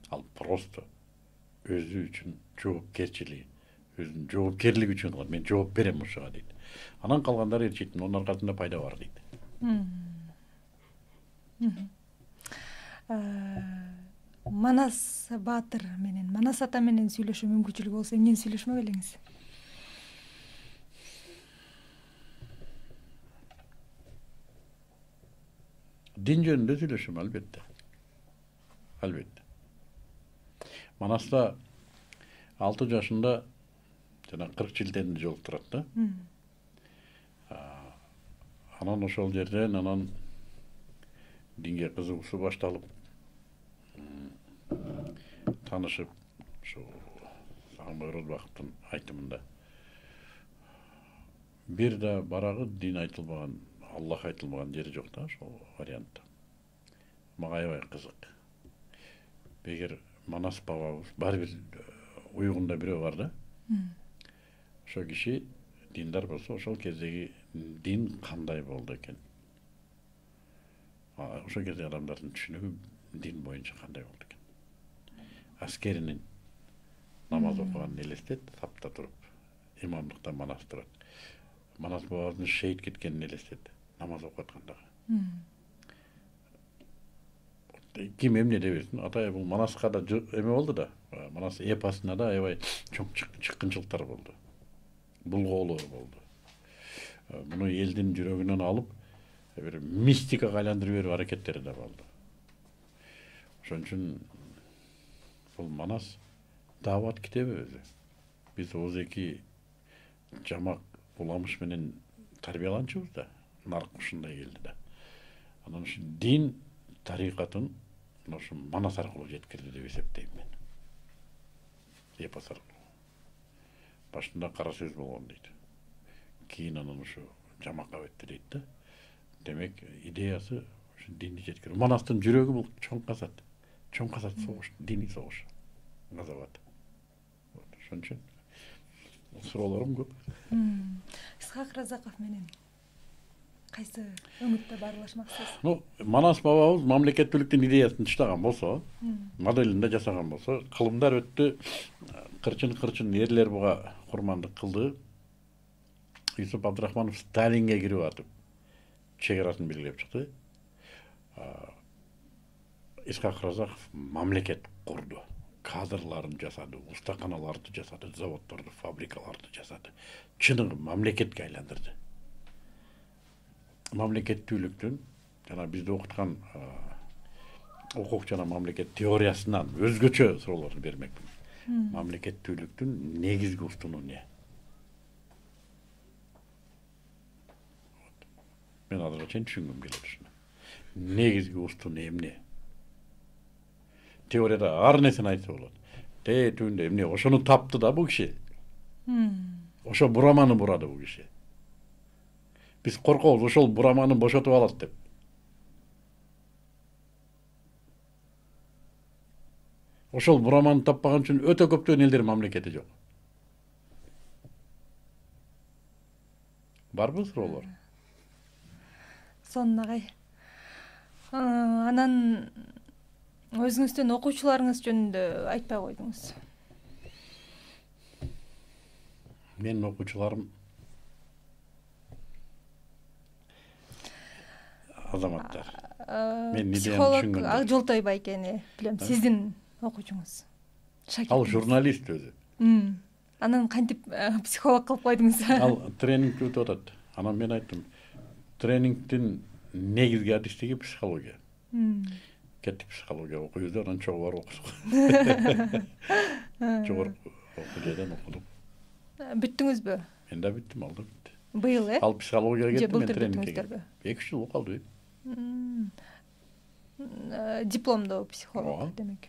Ал просто өзү үчүн жоопкерчилиги, өзүнүн жоопкерлиги үчүн кылат. Мен жооп берем ушуга дейт. Анан калгандары ээрчийт, онун аркасында пайда бар дейт. Манас Баатыр менен, Манас ата менен сүйлөшүү мүмкүнчүлүгү болсо эмнени сүйлөшмөк элеңиз? Дин жөнүндө сүйлөшөм, албетте. Манаста 6 жашында жана 40 жылденди жолуктурат да. Анан ошол жерден анан динге кызыгуусу башталып, танышып, ошо Сагынбай Розбаковдун айтымында бир да барагы дин айтылбаган, Аллах айтылбаган жери жок да, ошол вариантта. Мага аябай кызык. Эгер Манас бабабыз баары бир уюгунда бирөө бар да. Ошол киши диндар болсо, ошол кездеги дин кандай болду экен? Ошол кезде адамдардын түшүнүгү дин боюнча кандай болду экен? Аскеринин намаз окуганын элестет, сапта туруп, имамдыкта Манас турат. Манас бабабыздын шейит кеткенин элестет, намаз окуп аткандагы. Ким эмне дебесин, атай бул Манаска да эме болду да. Манас эпосуна да аябай чоң чыккынчылыктар болду. Булгоолор болду. Муну элдин жүрөгүнөн алып, бир мистикага айландырып берүү аракеттери да болду. Ошон үчүн бул Манас даават китеби өзү. Биз Озеки жамак уламыш менен тарбияланчубуз да. Нарк ушундай келди да. Анан ушу дин тарикатын ошо Манас аркылуу жеткирди деп эсептейм мен. Эпос аркылуу. Башында кара сөз болгон дейт. Кийин анан ушу жамакка өттү дейт да. Демек идеясы ушу динди жеткирүү. Манастын жүрөгү бул чоң казат. Чоң казат согуш, диний согуш. Газабат. Ошон үчүн суроолорум көп. Исхак Разаков менен кайсы үмүттө баарлашмаксыз? Манас бабабыз мамлекеттүүлүктүн идеясын таштаган болсо, моделинде жасаган болсо, кылымдар өттү, кырчын эрлер буга курмандык кылды. Юсуп Абдрахманов Сталинге кирип атып, чек арасын белгилеп чыкты. Исхак Разаков мамлекет курду. Кадрларын жасады, устаканаларды жасады, заводдорду, фабрикаларды жасады. Чыныгы мамлекетке айландырды. Мамлекеттүүлүктүн жана бизде окуткан укук жана мамлекет теориясынан өзгөчө суроолорду бермекмин. Мамлекеттүүлүктүн негизги устуну эмне? Мен азыркыга чейин түшүнгүм келет ушуну. Негизги устуну эмне? Теорияда ар нерсени айтса болот. Түндө эмне? Ошону тапты да бул киши. Ошо бураманы бурады бул киши. Биз коркобуз, ошол бураманы бошотуп алат деп. Ошол бураманы таппаган үчүн өтө көптөгөн элдер мамлекети жок. Барбы суроолор? Сонун агай. Анан өзүңүздүн окуучуларыңыз жөнүндө айтпай койдуңуз. Менин окуучуларым азаматтар. Мен психолог түшүнгөндөй. Акжолтой Байкени билем, сиздин окуучуңуз. Ал журналист өзү. Анан кантип психолог кылып койдуңуз? Ал тренингти өтүп атат. Анан мен айттым, тренингтин негизги адистиги психология. Кеттик психология окуйбуз, анан чогуу барып окудук. Жогорку окуучудан окудук. Бүттүңүзбү? Мен да бүттүм, ал да бүттү. Быйыл, Ал психологияга кетти, мен былтыр тренингке. бүттүңүздөрбү? 2 жыл калды. Дипломдоо психолог демек.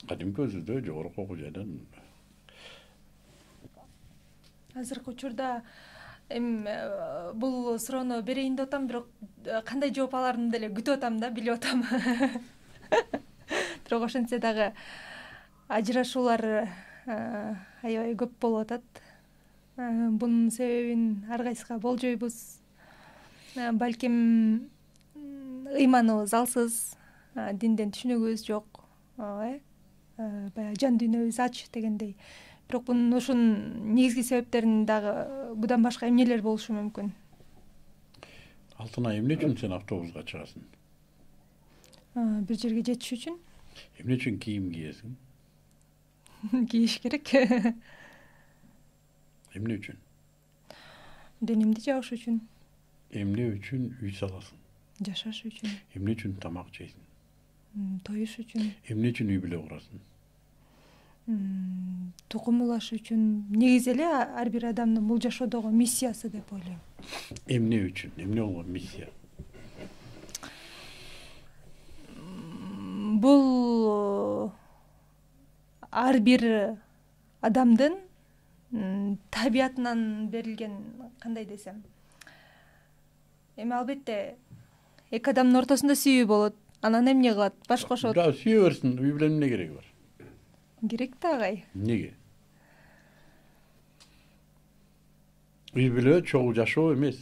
Кадимки өзүдө жогорку окуучудан. Азыркы учурда бул суроону берейин деп атам, бирок кандай жооп аларымды деле күтүп атам да, билип атам. Бирок ошентсе дагы ажырашуулар аябай көп болуп атат. Бунун себебин ар кайсыга болжойбуз. Балким ыйманыбыз алсыз, динден түшүнүгүбүз жок, баягы жан дүйнөбүз ач дегендей. Бирок бунун ушунун негизги себептерин дагы будан башка эмнелер болушу мүмкүн? Алтынай, эмне үчүн сен автобуска чыгасың? Бир жерге жетиш үчүн. Эмне үчүн кийим кийесиң? Кийиш керек. Эмне үчүн? Денемди жагыш үчүн. Эмне үчүн үй саласың? Жашаш үчүн. Эмне үчүн тамак жейсиң? Тоюш үчүн. Эмне үчүн үй бүлө курасың? Тукум улаш үчүн. Негизи эле ар бир адамдын бул жашоодогу миссиясы деп ойлойм. Эмне үчүн? Эмне болгон миссия? Бул ар бир адамдын табиятынан берилген, кандай десем. Албетте эки адамдын ортосунда сүйүү болот. Анан эмне кылат? Баш кошот. Да, сүйө берсин. Үй бүлөнүн эмне кереги бар? Керек да, агай. Неге? Үй бүлө чогуу жашоо эмес.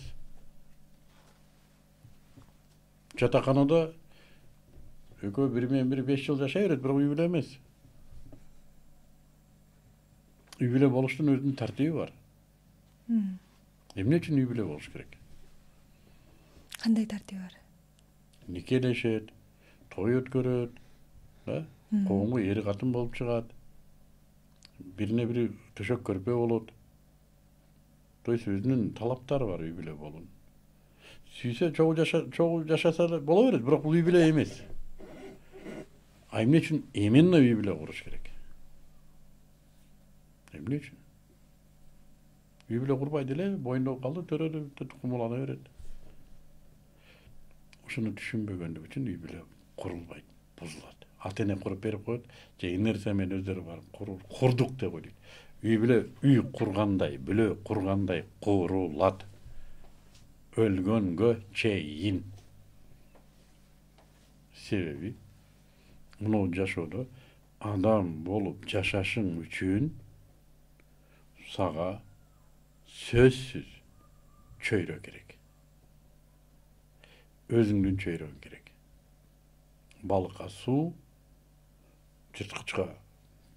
Жатаканада экөө бири менен бири 5 жыл жашай берет, бирок үй бүлө эмес. Үй бүлө болуштун өзүнүн тартиби бар. Эмне үчүн үй бүлө болуш керек? Кандай тартиби бар? Никелешет, той өткөрөт, коомго эр катын болуп чыгат. Бирине бири төшөк көрпө болот. То есть өзүнүн талаптары бар үй бүлө болуун. Сүйсө чогуу жашаса да боло берет, бирок бул үй бүлө эмес. Эмне үчүн именно үй бүлө куруш керек? Эмне үчүн? Үй бүлө курбай деле боюндогу калды төрөдө тукумулана берет. Ушуну түшүнбөгөндүк үчүн үй бүлө курулбайт, бузулат. Ата эне куруп берип коет, же инерция менен өздөрү барып курдук деп ойлойт. Үй бүлө үй кургандай, бүлө кургандай курулат. Өлгөнгө чейин. Себеби мына жашоодо адам болуп жашашың үчүн сага сөзсүз чөйрө керек. Өзүңдүн чөйрөң керек. Балыкка суу, жырткычка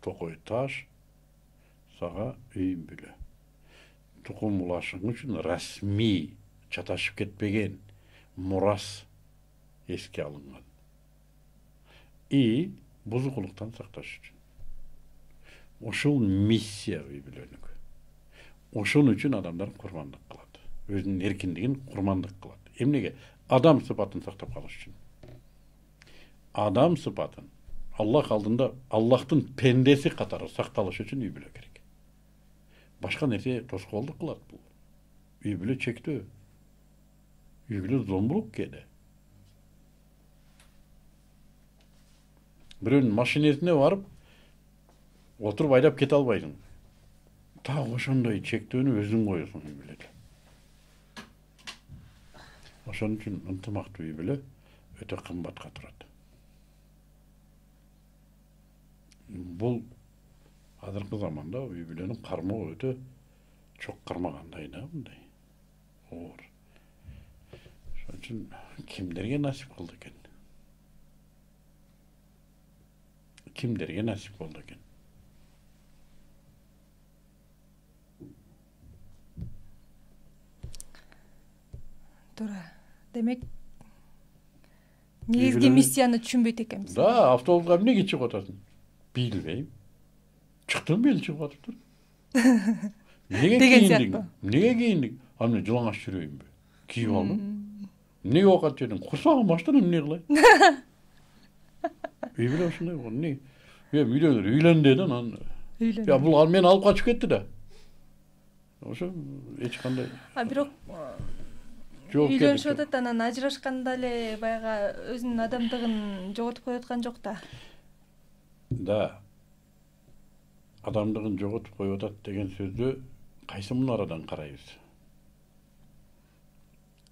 токой таш, сага үй бүлө. Тукум улашың үчүн расмий чаташып кетпеген мурас эске алынган. И бузукулуктан сакташ үчүн. Ошол миссия үй бүлөнүкү. Ошон үчүн адамдар курмандык кылат. Өзүнүн эркиндигин курмандык кылат. Эмнеге? Адам сыпатын сактап калыш үчүн. Адам сыпатын Аллах алдында Аллахтын пендеси катары сакталыш үчүн үй бүлө керек. Башка нерсе тоскоолдук кылат бул. Үй бүлө чектөө. Үй бүлө зомбулук кээде. Бирөөнүн машинесине барып отуруп айдап кете албайсың. Так ошондой чектөөнү өзүң коесуң үй бүлөдө. Ошон үчүн ынтымактуу үй бүлө өтө кымбатка турат. Бул азыркы заманда үй бүлөнүн кармоо өтө чок кармагандай да, мындай. Оор. Ошон үчүн кимдерге насип кылды экен? Кимдерге насип болду экен? туура. Демек негизги миссияны түшүнбөйт экенбиз. Да, автобуска эмнеге чыгып атасың? Билбейм. Чыктым, бел чыгып атыптыр. Неге кийиндиң? Неге кийиндиң? Аны жылаңаш жүрөйүнбү? Кийип алдым. Эмнеге оокат жедиң? Курсагым ачтыр, эмне кылай? Үй биле ушундай болгон. Эмне? Үйлөн деди, анан я бул мени алып качып кетти да. Ошо эч кандай. Бирок үйлөнүшүп атат, анан ажырашканда эле баягы өзүнүн адамдыгын жоготуп коюп аткан жок да. Да. Адамдыгын жоготуп коюп атат деген сөздү кайсы мунарадан карайбыз?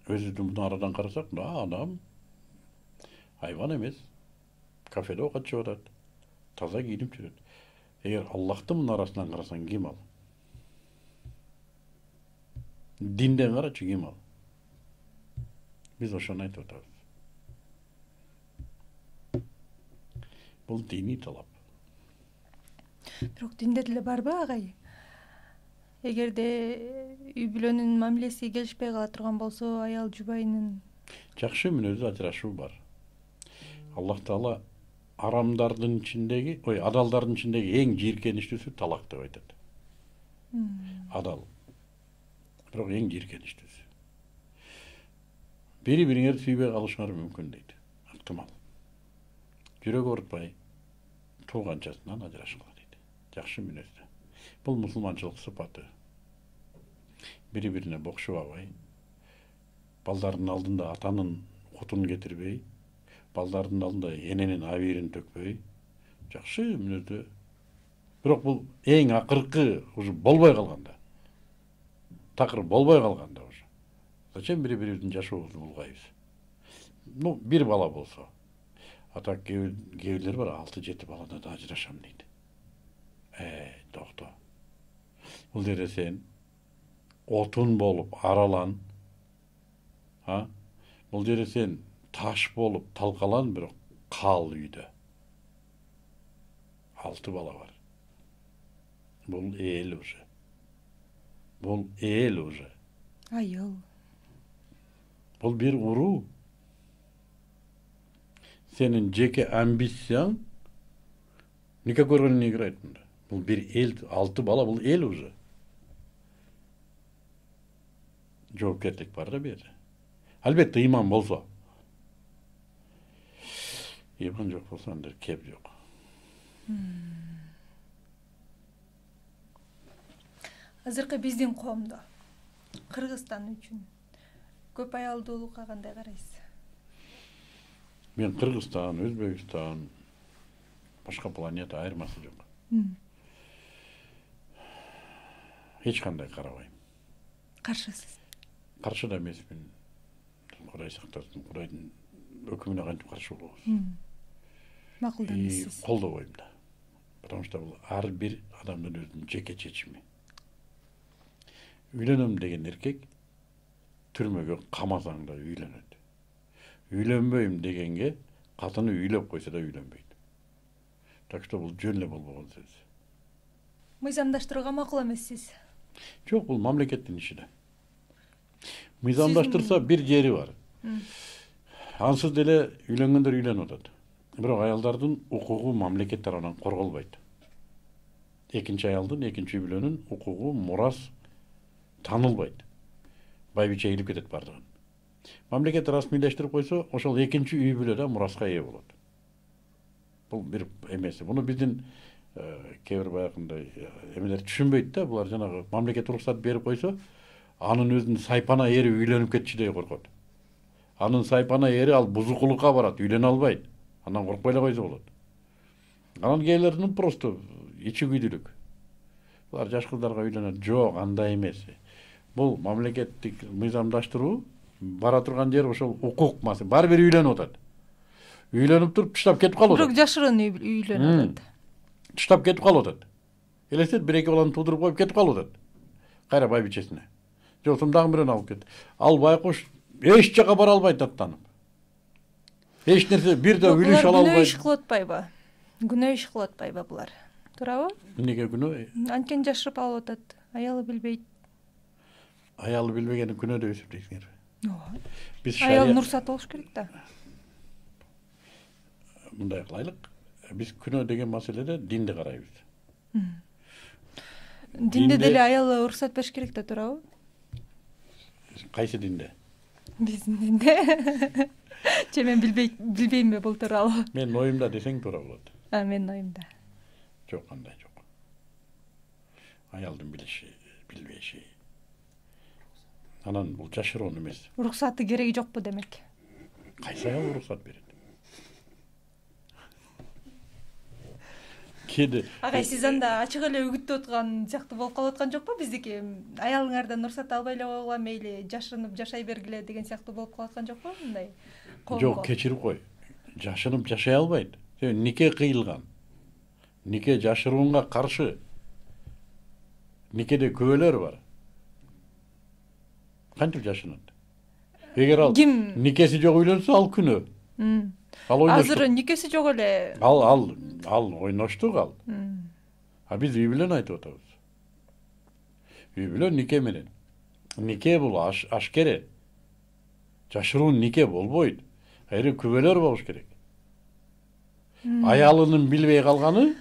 Өзүбүздүн мунарадан карасак, да, адам хайван эмес. Кафеде оокат жеп атат. Таза кийинип жүрөт. Эгер Аллахтын мунарасынан карасаң, ким ал? Динден карачы, ким ал? Биз ошону айтып атабыз. Бул диний талап. Бирок динде деле барбы, агай? Эгерде үй бүлөнүн мамилеси келишпей кала турган болсо, аял жубайынын жакшы мүнөздүү ажырашуу бар. Аллах Таала арамдардын ичиндеги, адалдардын ичиндеги эң жийиркеничтүүсү талак деп айтат. Адал. Бирок эң жийиркеничтүүсү. Бири-бириңерди сүйбөй калышыңар мүмкүн дейт. Ыктымал. Жүрөгү оорутпай, тууганчасынан ажырашкыла дейт. Жакшы мүнөздүү. Бул мусулманчылык сыпаты. Бири-бирине бокшубабай, балдардын алдында атанын кутун кетирбей, балдардын алдында эненин абийирин төкпөй, жакшы мүнөздүү. Бирок бул эң акыркы уже болбой калганда. Такыр болбой калганда уже. Зачем бири-бирибиздин жашообузду булгайбыз? Bir бала болсо. Атак кээбирлер бар, 6-7 баладан да ажырашам дейт. Токто. Бул жерде сен отун болуп аралан. Бул жерде сен таш болуп талкалан, бирок кал үйдө. 6 бала бар. Бул эл уже. Бул эл уже. Айыл. Бул бир уруу. Сенин жеке амбицияң никакой роли не играет мында. Бул бир эл, 6 бала, бул эл уже. Жоопкерчилик бар да бери. Албетте иман болсо. Иман жок болсо анда кеп жок. Азыркы биздин коомдо Кыргызстан үчүн көп аялдуулукка кандай карайсыз? Мен Кыргызстан, Өзбекстан, башка планета айырмасы жок. Эч кандай карабайм. Каршысыз? Каршы да эмесмин. Кудай сактасын, Кудайдын өкүмүнө кантип каршы болобуз? Макул да эмессиз. Колдобойм да. Потому что бул ар бир адамдын өзүнүн жеке чечими. Үйлөнөм деген эркек түрмөгө камасаң да үйлөнөт. Үйлөнбөйм дегенге катыны үйлөп койсо да үйлөнбөйт. Так что бул жөн эле болбогон сөз. Мыйзамдаштырууга макул эмессиз? Жок, бул мамлекеттин иши да. Мыйзамдаштырса бир жери бар. Ансыз деле үйлөнгөндөр үйлөнүп атат. Бирок аялдардын укугу мамлекет тарабынан корголбойт. Экинчи аялдын, экинчи үй бүлөнүн укугу, мурас танылбайт. Байбиче илип кетет бардыгын. Мамлекет расмийлештирип койсо, ошол экинчи үй бүлө да мураска ээ болот. Бул бир эмеси. Муну биздин кээ бир баягындай эмелер түшүнбөйт да. Булар жанагы мамлекет уруксат берип койсо, анын өзүнүн сайпана ери үйлөнүп кетчү деп коркот. Анын сайпана ери ал бузукулукка барат, үйлөнө албайт. Андан коркпой эле койсо болот. Анан кээрлердин просто ичи күйдүлүк. Булар жаш кыздарга үйлөнөт. Жок, андай эмес. Бул мамлекеттик мыйзамдаштыруу бара турган жер ошол укук маселе. Баары бир үйлөнүп атат. Үйлөнүп туруп таштап кетип калып атат. Бирок жашырын үйлөнүп атат. Таштап кетип калып атат. Элестет, 1-2 баланы туудуруп коюп кетип калып атат. Кайра байбичесине. Жок, дагы бирөөнү алып кет. Ал байкуш эч жака бара албайт аттанып. Эч нерсе бир да үлүш ала албайт. Күнөө иш кылып атпайбы? Күнөө иш кылып атпайбы булар? Туурабы? Эмнеге күнөө? Анткени жашырып алып атат. Аялы билбейт. Аялы билбегени күнөө деп эсептейсиңер. Биз аялдын уруксаты болуш керек да. мындай кылайлык. Биз күнөө деген маселеде динди карайбыз. Динде деле аял уруксат бериш керек да, туурабы? Кайсы динде? Биздин динде. Же мен билбеймби бул тууралуу? Менин оюмда десең туура болот. Менин оюмда. Жок, андай жок. Аялдын билиши, билбеши. Анан бул жашыруун эмес. Уруксаты кереги жокпу демек? Кайсы аял уруксат берет? Кеде. Агай, сиз анда ачык эле үгүттөп аткан сыяктуу болуп калып аткан жокпу? Биздики аялыңардан уруксат албай эле койгула, мейли жашырынып жашай бергиле деген сыяктуу болуп калып аткан жокпу? Мындай. Жок, кечирип кой. Жашынып жашай албайт. Нике кыйылган. Нике жашыруунга каршы. Никеде күбөлөр бар. Кантип жашынат? Эгер ал никеси жок үйлөнсө, ал күнөө. Ал ойноштук. Азыр никеси жок эле. Ал ойноштук ал. Биз үй бүлөнү айтып атабыз. Үй бүлө нике менен. Нике бул ашкере. Жашыруун нике болбойт. Айры күбөлөр болуш керек. Аялынын билбей калганы,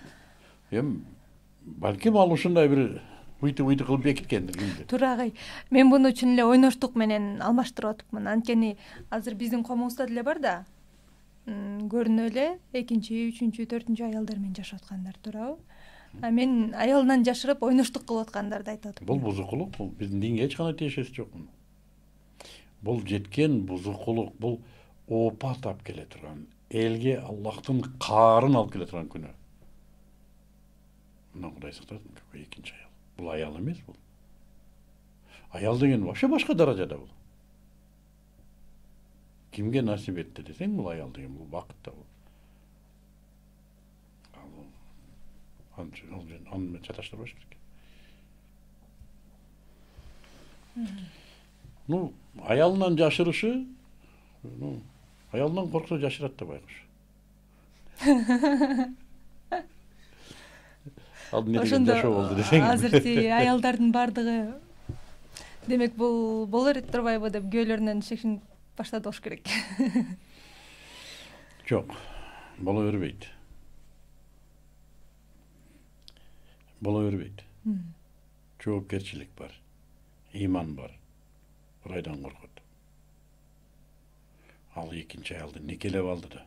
балким ал ушундай бир уйты кылып бекиткен. Туура агай. Мен буну чын эле ойноштук менен алмаштырып атыпмын. Анткени азыр биздин коомубузда деле бар да. Көрүнө эле экинчи, үчүнчү, төртүнчү аялдар менен жашап аткандар, туурабы? Мен аялынан жашырып ойноштук кылып аткандарды айтып атам. Бул бузукулук, бул биздин динге эч кандай тиешеси жок. Бул жеткен бузукулук, бул опат алып келе турган, элге Аллахтын каарын алып келе турган күнөө. Мына Кудай сактасын, экинчи аял. Бул аял эмес бул. Аял деген вообще башка даражада бул. Кимге насип этти десең, бул аял деген бул бакыт да бул. Аны чаташтырбаш керек. Аялынан жашырышы, аялынан корксо жашырат да байкуш. Ошондо азырчы аялдардын бардыгы демек бул боло берет турбайбы деп күйөөлөрүнөн чечинип баштады болуш керек. Жок, боло бербейт. Боло бербейт. Жоопкерчилик бар, ыйман бар. Кудайдан коркот. Ал экинчи аялды никелеп алды да.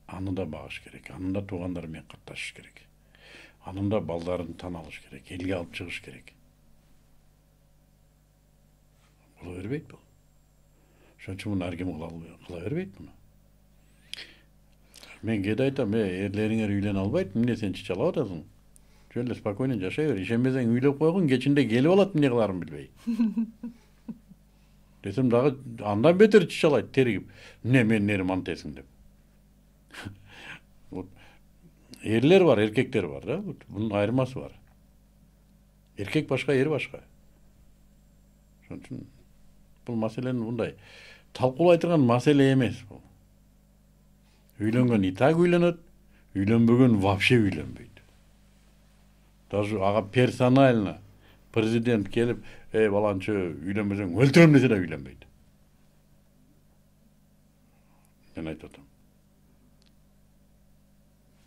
Аны да багыш керек, анын да туугандары менен катташыш керек. Анын да балдарын тан алыш керек, элге алып чыгыш керек. Боло бербейт бул. Ошон үчүн муну ар ким кыла бербейт муну. Мен кээде айтам, эрлериңер үйлөнө албайт, эмне сен чычалап атасың? Жөн эле спокойно жашай бер, ишенбесең үйлөп койгун, кечинде келип алат, эмне кыларын билбей. Десем дагы андан бетер чычалайт, тергип. Эмне менин эрим антесиң деп. Эрлер бар, эркектер бар да. Бунун айырмасы бар. Эркек башка, эр башка. Ошон үчүн бул маселени мындай талкуулай турган маселе эмес бул. Үйлөнгөн и так үйлөнөт, үйлөнбөгөн вообще үйлөнбөйт. Даже ага персонально президент келип, баланчы үйлөнбөсөң өлтүрөм десе да үйлөнбөйт. Мен айтып атам.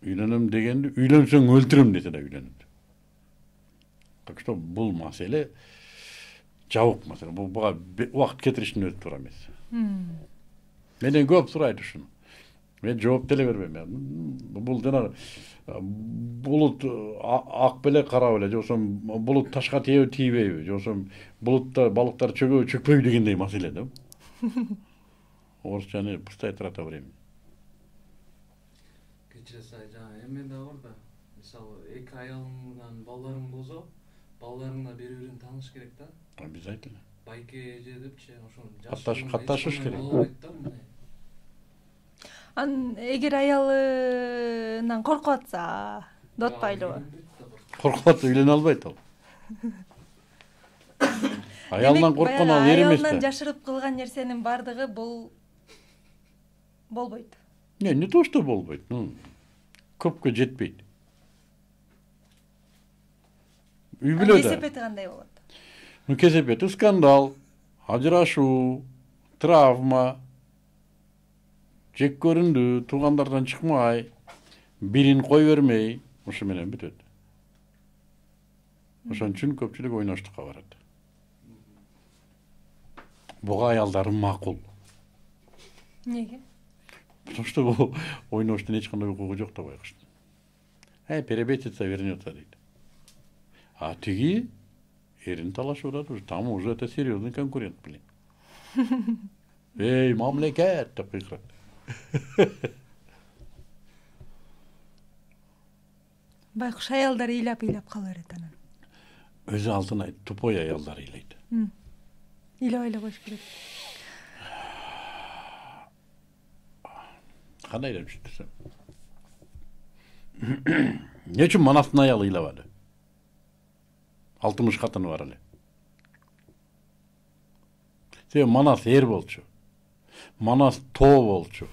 Үйлөнөм дегенди үйлөнсөң өлтүрөм десе да үйлөнөт. Так что бул маселе жабык маселе. Буга убакыт кетириштин өзү туура эмес. Менден көп сурайт ушуну. Мен жооп деле бербейм. Бул жана булут ак беле кара беле, же болсо булут ташка тийеби тийбейби, же болсо булутта балыктар чөгөбү чөкпөйбү дегендей маселе да. Орусчаны пустая трата времени. Кечиресиз, эме да бар да. Мисалы, эки аялыңдан балдарың болсо, балдарыңда бири-бирин тааныш керек да. Обязательно. Байке эже депчи, ошо катташыш керек. Эгер аялынан коркуп атса, дотпайлыбы? Коркуп атса үйлөнө албайт ал. Аялынан корккон ал эр эмес да. Аялынан жашырып кылган нерсенин бардыгы бул болбойт. Не то что болбойт. Көпкө жетпейт. Үй бүлөдө. Кесепети кандай болот? Кесепети скандал, ажырашуу, травма, жек көрүндү, туугандардан чыкмай, бирин кой бермей, ошо менен бүтөт. Ошон үчүн көпчүлүк ойноштукка барат. Буга аялдар макул. Неге? Потому что бул ойноштун эч кандай укугу жок да байкуштун. Перебесится, вернется дейт. А тиги эрин талашып атат, там уже это серьезный конкурент, блин. Эй, мамлекет деп кыйкырат. Байкуш аялдар ыйлап кала берет анан. Өзү алдына тупой аялдар ыйлайт. Ыйлабай эле коюш керек. Кандай деп түшүнсөм. Эмне үчүн Манастын аялы ыйлабады? 60 катыны бар эле. Себеби Манас эр болчу. Манас тоо болчу.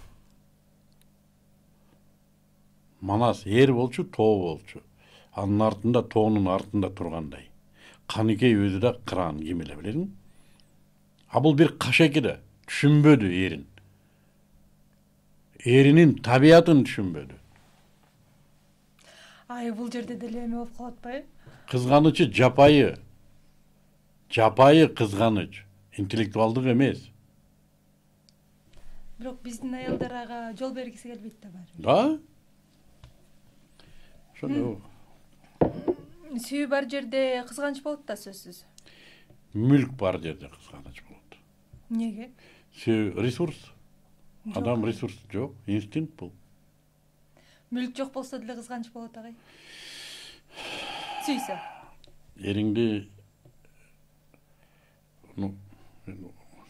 Манас эр болчу, тоо болчу. Анын артында, тоонун артында тургандай. Каныкей өзү да кыран ким эле билесиң? А бул бир кашеки да түшүнбөдү эрин. Эринин табиятын түшүнбөдү. Бул жерде деле эме болуп калат атпайбы? Кызганычы жапайы. Жапайы кызганыч. Интеллектуалдык эмес. Бирок биздин аялдар ага жол бергиси келбейт да баары. Да? Ошондо Сүйүү бар жерде кызганыч болот да сөзсүз. мүлк бар жерде кызганыч болот. Неге? Ресурс. Адам ресурс жок, инстинкт бул. Мүлк жок болсо деле кызганыч болот агай. Сүйсө. Эриңди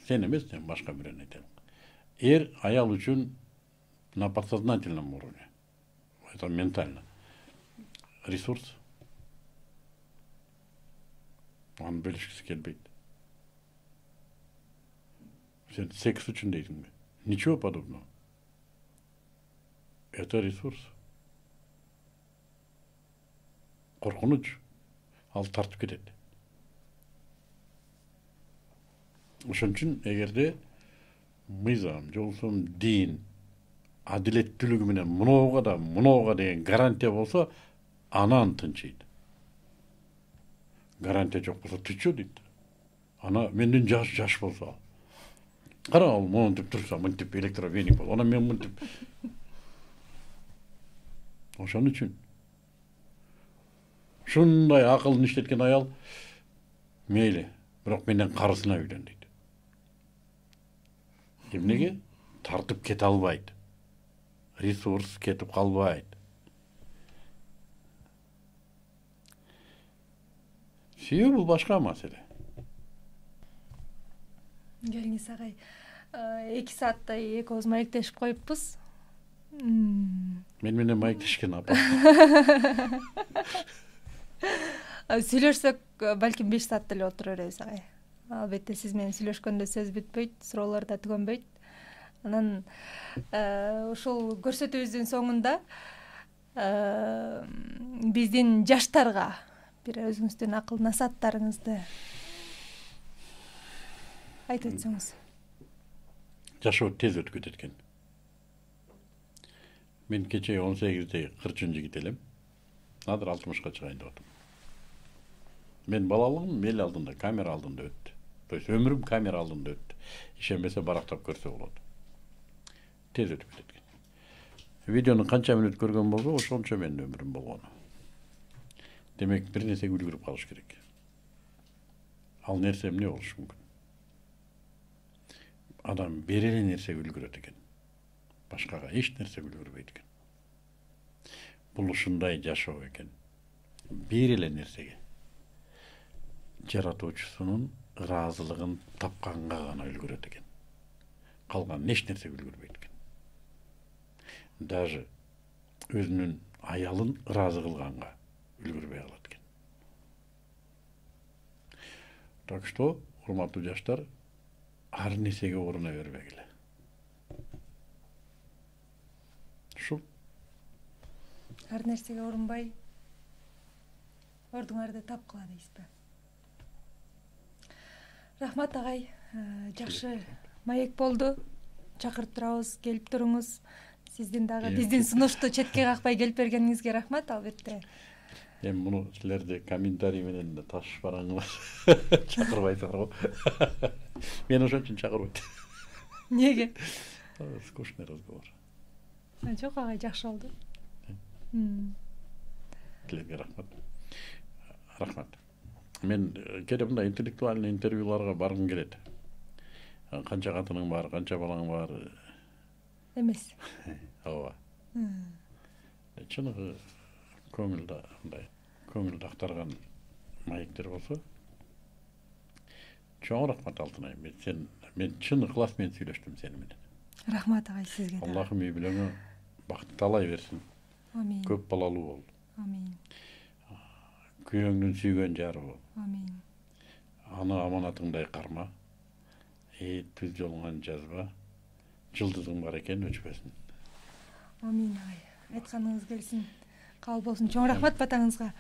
сен эмес, сен башка бирөөнү айтайын. Эр аял үчүн на подсознательном уровне. Это ментально. Ресурс. Аны бөлүшкүсү келбейт. Сен секс үчүн дейсиңби? Ничего подобного. Это ресурс. Коркунуч. Ал тартып кетет. Ошон үчүн эгерде мыйзам, жолсун, дин, адилеттүүлүгү менен мынауга деген гарантия болсо, анан тынчыйт. Гарантия жок болсо тыччу дейт. Ана менден жаш болсо. Кара ал монтип турса, мынтип электровеник бол. Ана мен мынтип. Ошон үчүн ушундай акылын иштеткен аял мейли, бирок менден карысына үйлөн дейт. Эмнеге? Тартып кете албайт. Ресурс кетип калбайт. Сүйүү бул башка маселе. Келиңиз агай, 2 сааттай экөөбүз маектешип коюппуз. Мен менен маектешкен апа. Сүйлөшсөк, балким 5 саат деле отура беребиз агай. Албетте сиз менен сүйлөшкөндө сөз бүтпөйт, суроолор да түгөнбөйт. Анан ушул көрсөтүүбүздүн соңунда биздин жаштарга бир өзүңүздүн акыл насааттарыңызды айтып өтсөңүз. Жашоо тез өтүп кетет экен. Мен кечээ 18-де кырчын жигит элем. Азыр 60-ка чыгайын деп атам. Мен балалыгым мел алдында, камера алдында өттү. То есть өмүрүм камера алдында өттү. Ишенбесе барактап көрсө болот. Тез өтүп кетет экен. Видеону канча мүнөт көргөн болсо, ошончо менин өмүрүм болгону. Демек, бир нерсеге үлгүрүп калыш керек. Ал нерсе эмне болушу мүмкүн? Адам бир эле нерсеге үлгүрөт экен. Башкага эч нерсеге үлгүрбөйт экен. Бул ушундай жашоо экен. Бир эле нерсеге. Жаратуучусунун ыраазылыгын тапканга гана үлгүрөт экен. Калган эч нерсеге үлгүрбөйт экен. Даже өзүнүн аялын ыраазы кылганга үлгүрбөй калат экен. Так что, урматтуу жаштар, ар нерсеге оруна бербегиле. Ушул. Ар нерсеге орунбай, ордуңарды тапкыла дейсизби? Рахмат агай, жакшы маек болду. Чакырып турабыз, келип туруңуз. Сиздин дагы Эми биздин сунушту четке какпай келип бергениңизге рахмат албетте. Эми муну силерди комментарий менен да ташып бараңыз. Чакырбайсыңар го. Мен ошон үчүн чакырбайт. Неге? Скучный разговор. Жок, агай, жакшы болду. Силерге рахмат. Рахмат. Мен кээде мындай интеллектуальный интервьюларга баргым келет. Канча катының бар, канча балаң бар? Эмес. Ооба. Чыныгы көңүлдө мындай көңүлдү актарган маектер болсо чоң рахмат Алтынай. Мен чын ыклас менен сүйлөштүм сени менен. Рахмат агай сизге да. Аллахым үй бүлөңө бакыт талай берсин. Амин. Көп балалуу бол. Амин. Күйөөңдүн сүйгөн жары бол. Амин. Аны аманатыңдай карма. Түз жолуңан жазба. Жылдызың бар экен, өчпөсүн. Амин агай. Айтканыңыз келсин. Кабыл болсун. Чоң рахмат батаңызга.